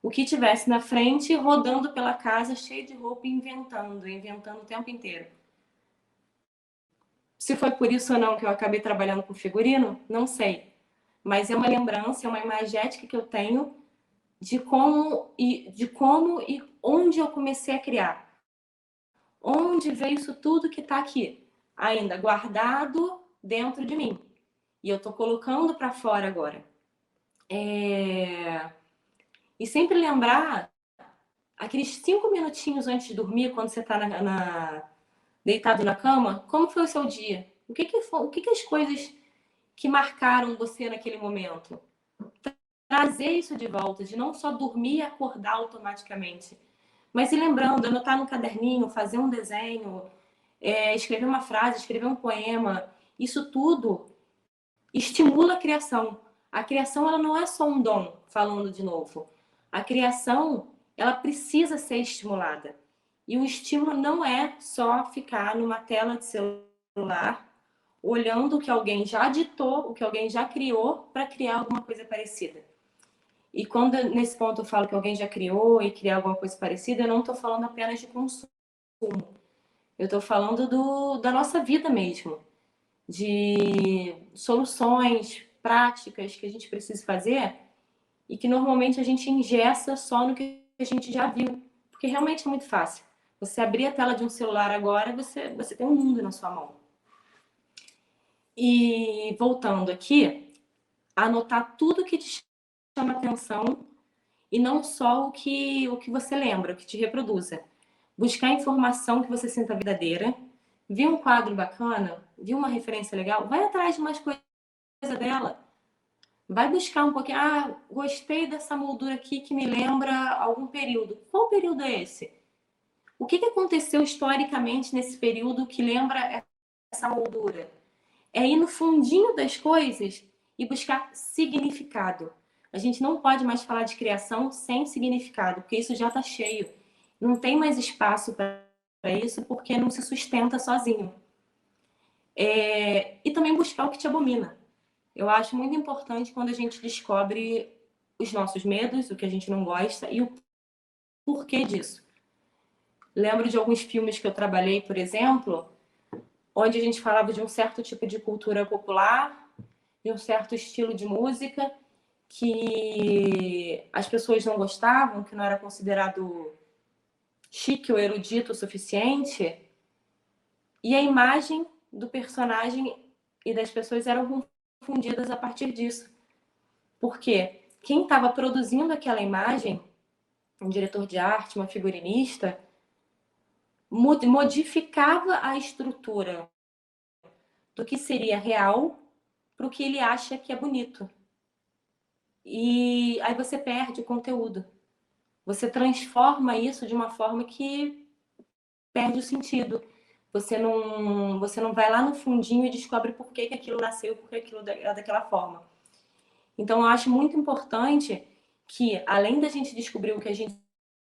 o que tivesse na frente, rodando pela casa cheio de roupa e inventando o tempo inteiro. Se foi por isso ou não que eu acabei trabalhando com figurino, não sei. Mas é uma lembrança, é uma imagética que eu tenho de como e onde eu comecei a criar. Onde veio isso tudo que está aqui, ainda guardado dentro de mim. E eu estou colocando para fora agora. E sempre lembrar aqueles 5 minutinhos antes de dormir, quando você está deitado na cama, como foi o seu dia? O que as coisas que marcaram você naquele momento? Trazer isso de volta, de não só dormir e acordar automaticamente, mas ir lembrando, anotar no caderninho, fazer um desenho, escrever uma frase, escrever um poema. Isso tudo estimula a criação. A criação ela não é só um dom, falando de novo. A criação ela precisa ser estimulada. E o estímulo não é só ficar numa tela de celular olhando o que alguém já ditou, o que alguém já criou para criar alguma coisa parecida. E quando nesse ponto eu falo que alguém já criou e criar alguma coisa parecida, eu não estou falando apenas de consumo. Eu estou falando da nossa vida mesmo, de soluções práticas que a gente precisa fazer e que normalmente a gente engessa só no que a gente já viu, porque realmente é muito fácil. Você abrir a tela de um celular agora, você tem um mundo na sua mão. E voltando aqui, anotar tudo que te chama atenção e não só o que você lembra, o que te reproduza. Buscar informação que você sinta verdadeira. Viu um quadro bacana? Viu uma referência legal? Vai atrás de mais coisa dela. Vai buscar um pouquinho. Ah, gostei dessa moldura aqui que me lembra algum período. Qual período é esse? O que aconteceu historicamente nesse período que lembra essa moldura? É ir no fundinho das coisas e buscar significado. A gente não pode mais falar de criação sem significado, porque isso já está cheio. Não tem mais espaço para isso, porque não se sustenta sozinho. E também buscar o que te abomina. Eu acho muito importante quando a gente descobre os nossos medos, o que a gente não gosta e o porquê disso. Lembro de alguns filmes que eu trabalhei, por exemplo, onde a gente falava de um certo tipo de cultura popular, de um certo estilo de música que as pessoas não gostavam, que não era considerado chique ou erudito o suficiente, e a imagem do personagem e das pessoas eram confundidas a partir disso. Porque quem estava produzindo aquela imagem, um diretor de arte, uma figurinista, modificava a estrutura do que seria real para o que ele acha que é bonito. E aí você perde o conteúdo. Você transforma isso de uma forma que perde o sentido. Você não vai lá no fundinho e descobre por que aquilo nasceu, por que aquilo é daquela forma. Então, eu acho muito importante que, além da gente descobrir o que a gente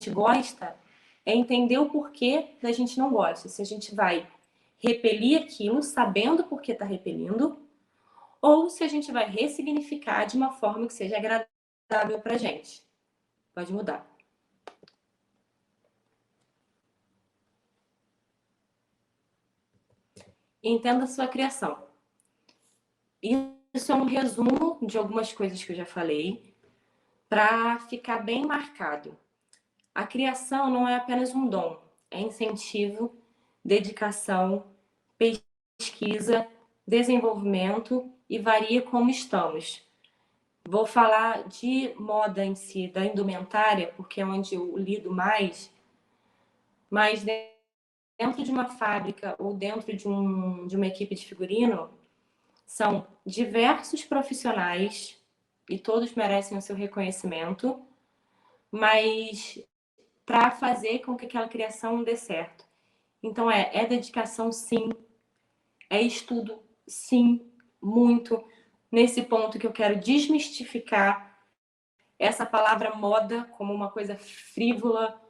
gosta, é entender o porquê da gente não gosta. Se a gente vai repelir aquilo sabendo por que está repelindo, ou se a gente vai ressignificar de uma forma que seja agradável para a gente. Pode mudar. Entenda a sua criação. Isso é um resumo de algumas coisas que eu já falei, para ficar bem marcado. A criação não é apenas um dom, é incentivo, dedicação, pesquisa, desenvolvimento e varia como estamos. Vou falar de moda em si, da indumentária, porque é onde eu lido mais, mas dentro de uma fábrica ou dentro de uma equipe de figurino, são diversos profissionais e todos merecem o seu reconhecimento, mas para fazer com que aquela criação dê certo. Então é dedicação, sim, é estudo, sim, muito. Nesse ponto que eu quero desmistificar essa palavra moda como uma coisa frívola,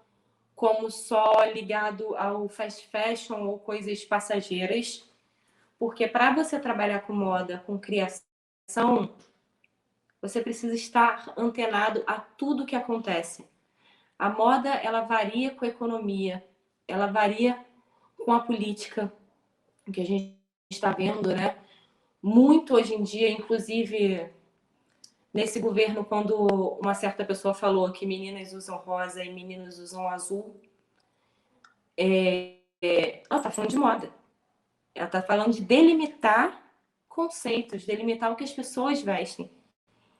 como só ligado ao fast fashion ou coisas passageiras, porque para você trabalhar com moda, com criação, você precisa estar antenado a tudo que acontece. A moda, ela varia com a economia, ela varia com a política, que a gente está vendo, né? Muito hoje em dia, inclusive nesse governo, quando uma certa pessoa falou que meninas usam rosa e meninos usam azul, ela está falando de moda. Ela está falando de delimitar conceitos, delimitar o que as pessoas vestem.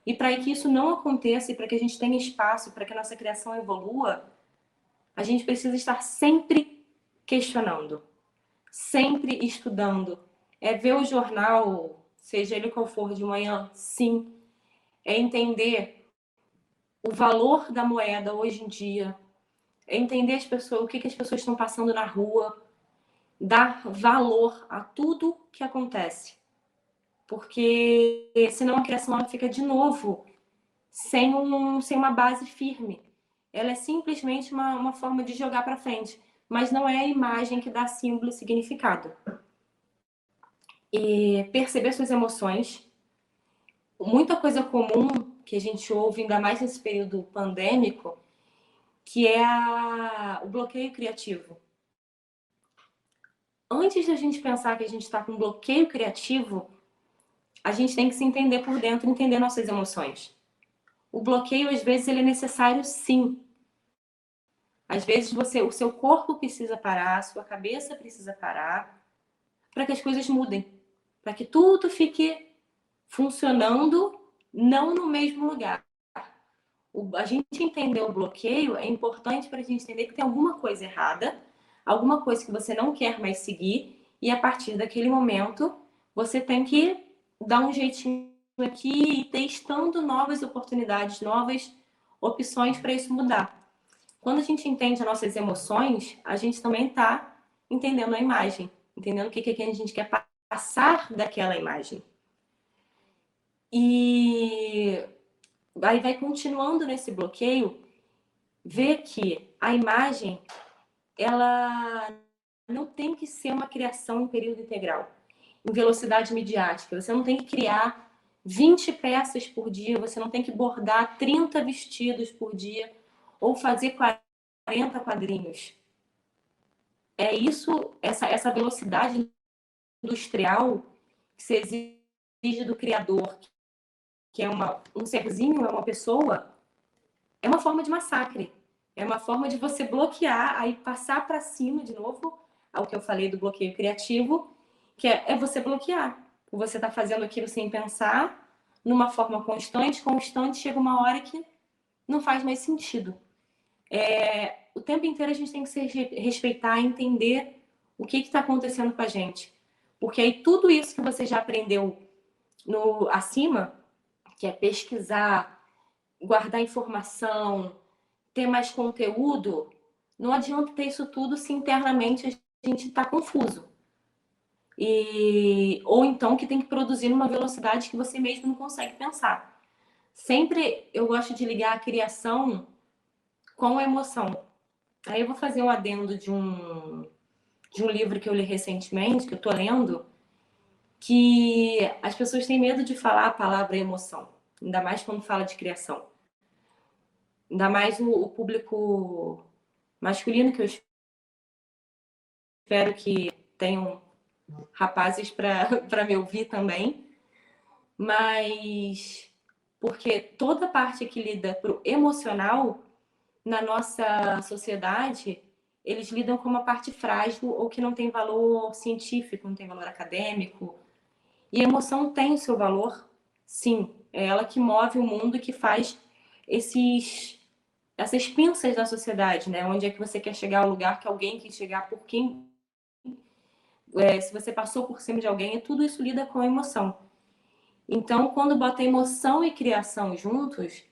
E para que isso não aconteça e para que a gente tenha espaço, para que a nossa criação evolua, a gente precisa estar sempre questionando, sempre estudando. É ver o jornal, seja ele qual for, de manhã, sim. É entender o valor da moeda hoje em dia. É entender as pessoas, o que as pessoas estão passando na rua. Dar valor a tudo que acontece. Porque senão a criação ela fica de novo sem uma base firme. Ela é simplesmente uma forma de jogar para frente, mas não é a imagem que dá símbolo e significado. E perceber suas emoções, muita coisa comum que a gente ouve, ainda mais nesse período pandêmico, que é o bloqueio criativo. Antes da gente pensar que a gente está com bloqueio criativo, a gente tem que se entender por dentro, entender nossas emoções. O bloqueio, às vezes, ele é necessário, sim. Às vezes, o seu corpo precisa parar, a sua cabeça precisa parar, para que as coisas mudem, para que tudo fique funcionando, não no mesmo lugar. A gente entender o bloqueio é importante para a gente entender que tem alguma coisa errada, alguma coisa que você não quer mais seguir, e a partir daquele momento, você tem que dar um jeitinho aqui e testando novas oportunidades, novas opções para isso mudar. Quando a gente entende as nossas emoções, a gente também está entendendo a imagem, entendendo o que a gente quer passar daquela imagem. E aí vai continuando nesse bloqueio, ver que a imagem, ela não tem que ser uma criação em período integral, em velocidade midiática. Você não tem que criar 20 peças por dia, você não tem que bordar 30 vestidos por dia ou fazer 40 quadrinhos. é isso, essa velocidade industrial que se exige do criador, que é um serzinho, é uma pessoa, é uma forma de massacre. É uma forma de você bloquear, aí passar para cima de novo, ao que eu falei do bloqueio criativo, que é você bloquear. Você está fazendo aquilo sem pensar, numa forma constante, chega uma hora que não faz mais sentido. O tempo inteiro a gente tem que se respeitar, entender o que está acontecendo com a gente. Porque aí tudo isso que você já aprendeu no acima, que é pesquisar, guardar informação, ter mais conteúdo, não adianta ter isso tudo se internamente a gente está confuso. Ou então que tem que produzir numa velocidade que você mesmo não consegue pensar. Sempre eu gosto de ligar a criação com a emoção. Aí eu vou fazer um adendo de um livro que eu li recentemente, que eu tô lendo, que as pessoas têm medo de falar a palavra emoção, ainda mais quando fala de criação. Ainda mais o público masculino, que eu espero que tenham rapazes para me ouvir também, mas porque toda parte que lida pro emocional na nossa sociedade, eles lidam com uma parte frágil ou que não tem valor científico, não tem valor acadêmico. E a emoção tem o seu valor, sim. É ela que move o mundo e que faz essas pinças da sociedade, né? Onde é que você quer chegar ao lugar que alguém quer chegar, por quem. Se você passou por cima de alguém, tudo isso lida com a emoção. Então, quando bota emoção e criação juntos,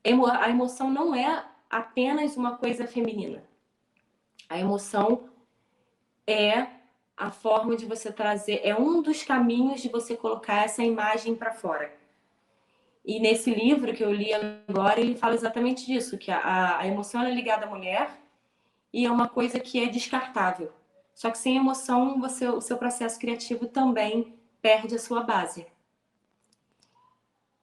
a emoção não é apenas uma coisa feminina. A emoção é a forma de você trazer, é um dos caminhos de você colocar essa imagem para fora. E nesse livro que eu li agora, ele fala exatamente disso, que a emoção é ligada à mulher e é uma coisa que é descartável. Só que sem emoção, o seu processo criativo também perde a sua base.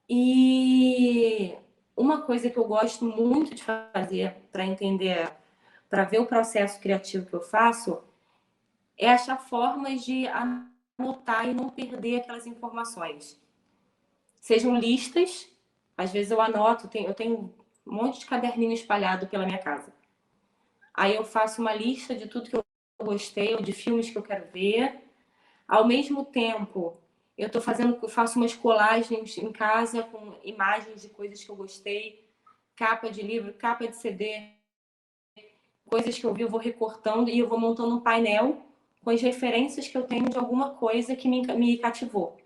E uma coisa que eu gosto muito de fazer para entender, para ver o processo criativo que eu faço, é achar formas de anotar e não perder aquelas informações. Sejam listas, às vezes eu anoto, eu tenho um monte de caderninho espalhado pela minha casa. Aí eu faço uma lista de tudo que eu gostei, ou de filmes que eu quero ver. Ao mesmo tempo, eu faço umas colagens em casa com imagens de coisas que eu gostei, capa de livro, capa de CD, coisas que eu vi, eu vou recortando e eu vou montando um painel com as referências que eu tenho de alguma coisa que me cativou.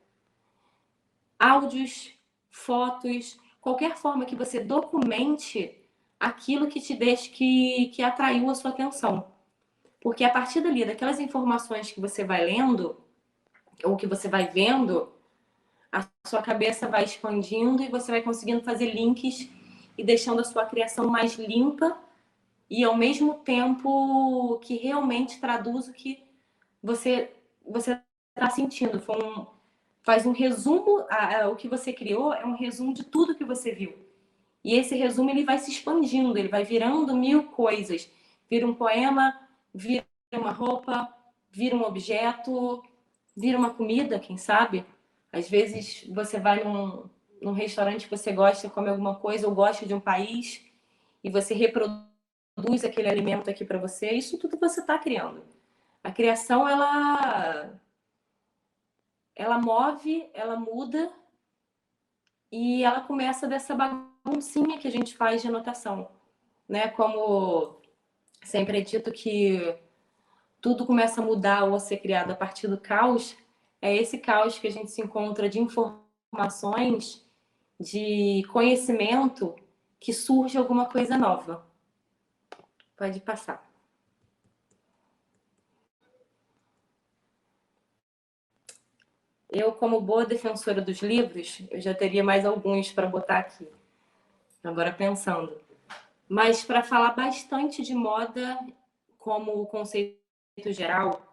Áudios, fotos, qualquer forma que você documente aquilo que te deixa, que atraiu a sua atenção. Porque a partir dali, daquelas informações que você vai lendo, ou que você vai vendo, a sua cabeça vai expandindo e você vai conseguindo fazer links e deixando a sua criação mais limpa e ao mesmo tempo que realmente traduz o que você está sentindo. Faz um resumo, o que você criou é um resumo de tudo que você viu. E esse resumo ele vai se expandindo, ele vai virando mil coisas. Vira um poema, vira uma roupa, vira um objeto, vira uma comida, quem sabe? Às vezes você vai num restaurante que você gosta, come alguma coisa ou gosta de um país e você reproduz aquele alimento aqui para você. Isso tudo você está criando. A criação, ela move, ela muda e ela começa dessa baguncinha que a gente faz de anotação, né? Como sempre é dito que tudo começa a mudar ou a ser criado a partir do caos, é esse caos que a gente se encontra de informações, de conhecimento, que surge alguma coisa nova. Pode passar. Eu, como boa defensora dos livros, eu já teria mais alguns para botar aqui. Agora pensando. Mas para falar bastante de moda como conceito geral,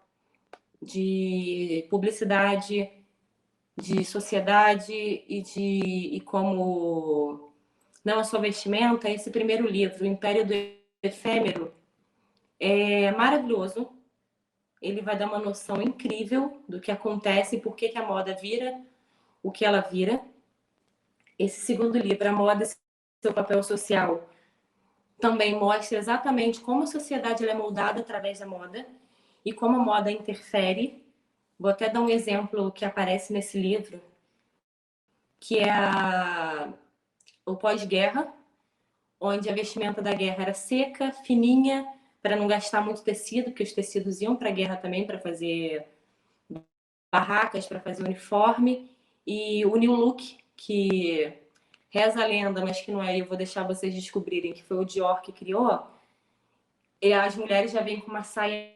de publicidade, de sociedade e como não a sua vestimenta, esse primeiro livro, O Império do Efêmero, É maravilhoso. Ele vai dar uma noção incrível do que acontece e por que a moda vira o que ela vira. Esse segundo livro, A Moda e Seu Papel Social, também mostra exatamente como a sociedade é moldada através da moda e como a moda interfere. Vou até dar um exemplo que aparece nesse livro, que é o pós-guerra, onde a vestimenta da guerra era seca, fininha, para não gastar muito tecido, porque os tecidos iam para a guerra também para fazer barracas, para fazer uniforme. E o New Look, que reza a lenda, mas que não é, eu vou deixar vocês descobrirem que foi o Dior que criou. E as mulheres já vêm com uma saia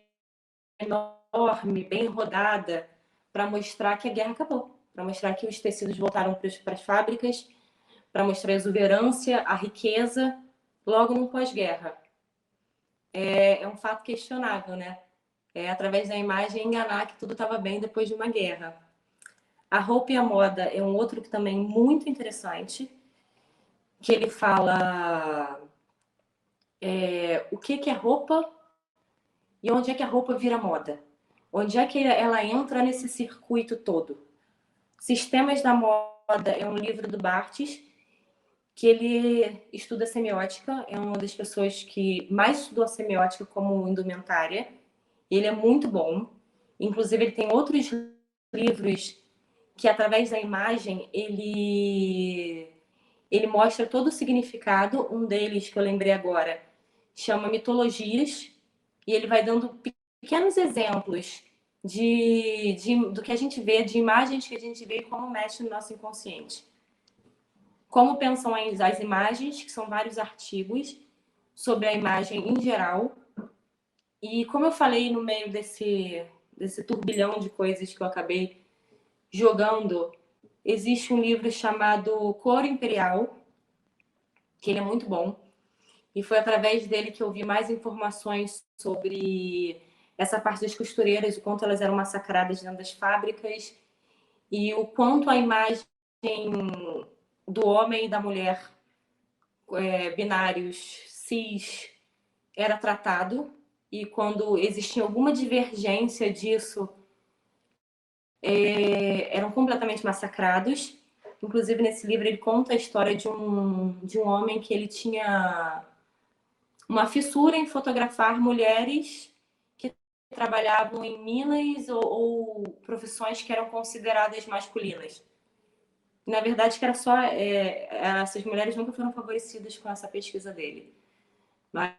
enorme, bem rodada, para mostrar que a guerra acabou, para mostrar que os tecidos voltaram para as fábricas, para mostrar a exuberância, a riqueza, logo no pós-guerra. É um fato questionável, né? Através da imagem, enganar que tudo estava bem depois de uma guerra. A roupa e a moda é um outro que também muito interessante, que ele fala o que é roupa e onde é que a roupa vira moda. Onde é que ela entra nesse circuito todo. Sistemas da Moda é um livro do Barthes, que ele estuda semiótica, é uma das pessoas que mais estudou a semiótica como indumentária. Ele é muito bom. Inclusive, ele tem outros livros que, através da imagem, ele mostra todo o significado. Um deles, que eu lembrei agora, chama Mitologias, e ele vai dando pequenos exemplos do que a gente vê, de imagens que a gente vê e como mexe no nosso inconsciente. Como pensam as imagens, que são vários artigos sobre a imagem em geral. E como eu falei no meio desse turbilhão de coisas que eu acabei jogando, existe um livro chamado Cor Imperial, que ele é muito bom. E foi através dele que eu vi mais informações sobre essa parte das costureiras, o quanto elas eram massacradas dentro das fábricas e o quanto a imagem do homem e da mulher binários, cis, era tratado. E quando existia alguma divergência disso, eram completamente massacrados. Inclusive, nesse livro, ele conta a história de um homem que ele tinha uma fissura em fotografar mulheres que trabalhavam em minas ou profissões que eram consideradas masculinas. Na verdade, que era só essas mulheres nunca foram favorecidas com essa pesquisa dele, mas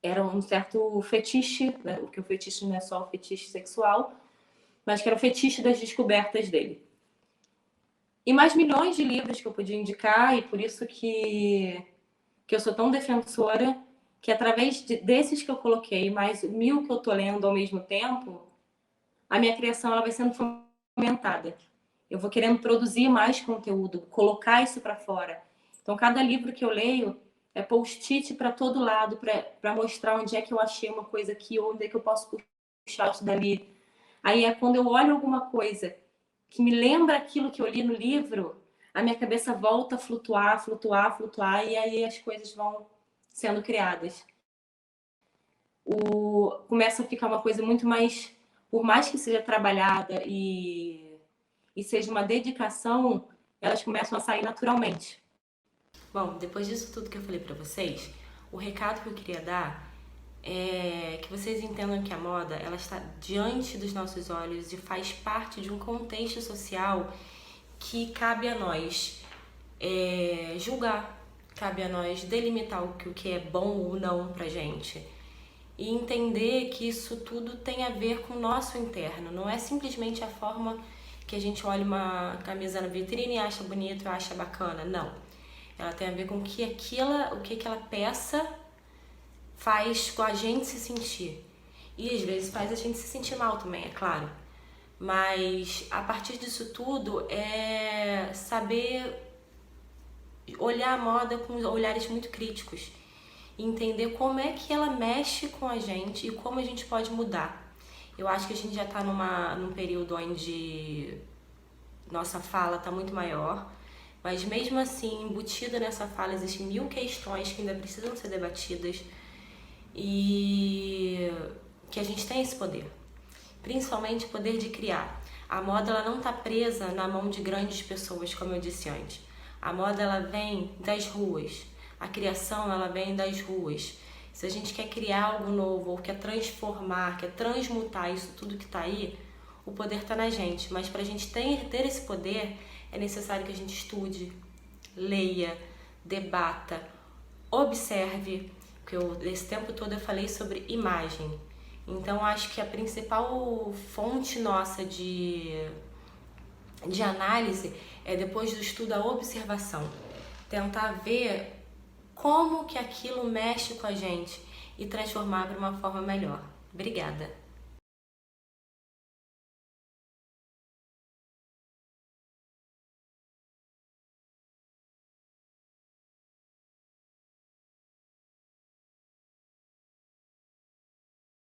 era um certo fetiche, né? Porque o fetiche não é só o fetiche sexual, mas que era o fetiche das descobertas dele. E mais milhões de livros que eu podia indicar, e por isso que eu sou tão defensora, que através desses que eu coloquei, mais 1000 que eu tô lendo ao mesmo tempo, a minha criação ela vai sendo fomentada. Eu vou querendo produzir mais conteúdo, colocar isso para fora. Então, cada livro que eu leio é post-it para todo lado, para mostrar onde é que eu achei uma coisa aqui, onde é que eu posso puxar isso dali. Aí é quando eu olho alguma coisa que me lembra aquilo que eu li no livro, a minha cabeça volta a flutuar, flutuar, flutuar, e aí as coisas vão sendo criadas. Começa a ficar uma coisa muito mais, por mais que seja trabalhada e seja uma dedicação, elas começam a sair naturalmente. Bom, depois disso tudo que eu falei para vocês, o recado que eu queria dar é que vocês entendam que a moda ela está diante dos nossos olhos e faz parte de um contexto social que cabe a nós julgar, cabe a nós delimitar o que é bom ou não pra gente. E entender que isso tudo tem a ver com o nosso interno, não é simplesmente a forma que a gente olha uma camisa na vitrine e acha bonito, acha bacana, não. Ela tem a ver com o que aquela peça faz com a gente se sentir. E às vezes faz a gente se sentir mal também, é claro. Mas a partir disso tudo é saber olhar a moda com olhares muito críticos e entender como é que ela mexe com a gente e como a gente pode mudar. Eu acho que a gente já está num período onde nossa fala está muito maior, Mas mesmo assim, embutido nessa fala, existem 1000 questões que ainda precisam ser debatidas e que a gente tem esse poder, principalmente o poder de criar. A moda ela não está presa na mão de grandes pessoas, como eu disse antes. A moda ela vem das ruas, a criação ela vem das ruas. Se a gente quer criar algo novo, ou quer transformar, quer transmutar isso tudo que está aí, o poder está na gente. Mas para a gente ter esse poder, é necessário que a gente estude, leia, debata, observe, porque esse tempo todo eu falei sobre imagem. Então acho que a principal fonte nossa de análise é, depois do estudo, a observação. Tentar ver como que aquilo mexe com a gente e transformar para uma forma melhor. Obrigada!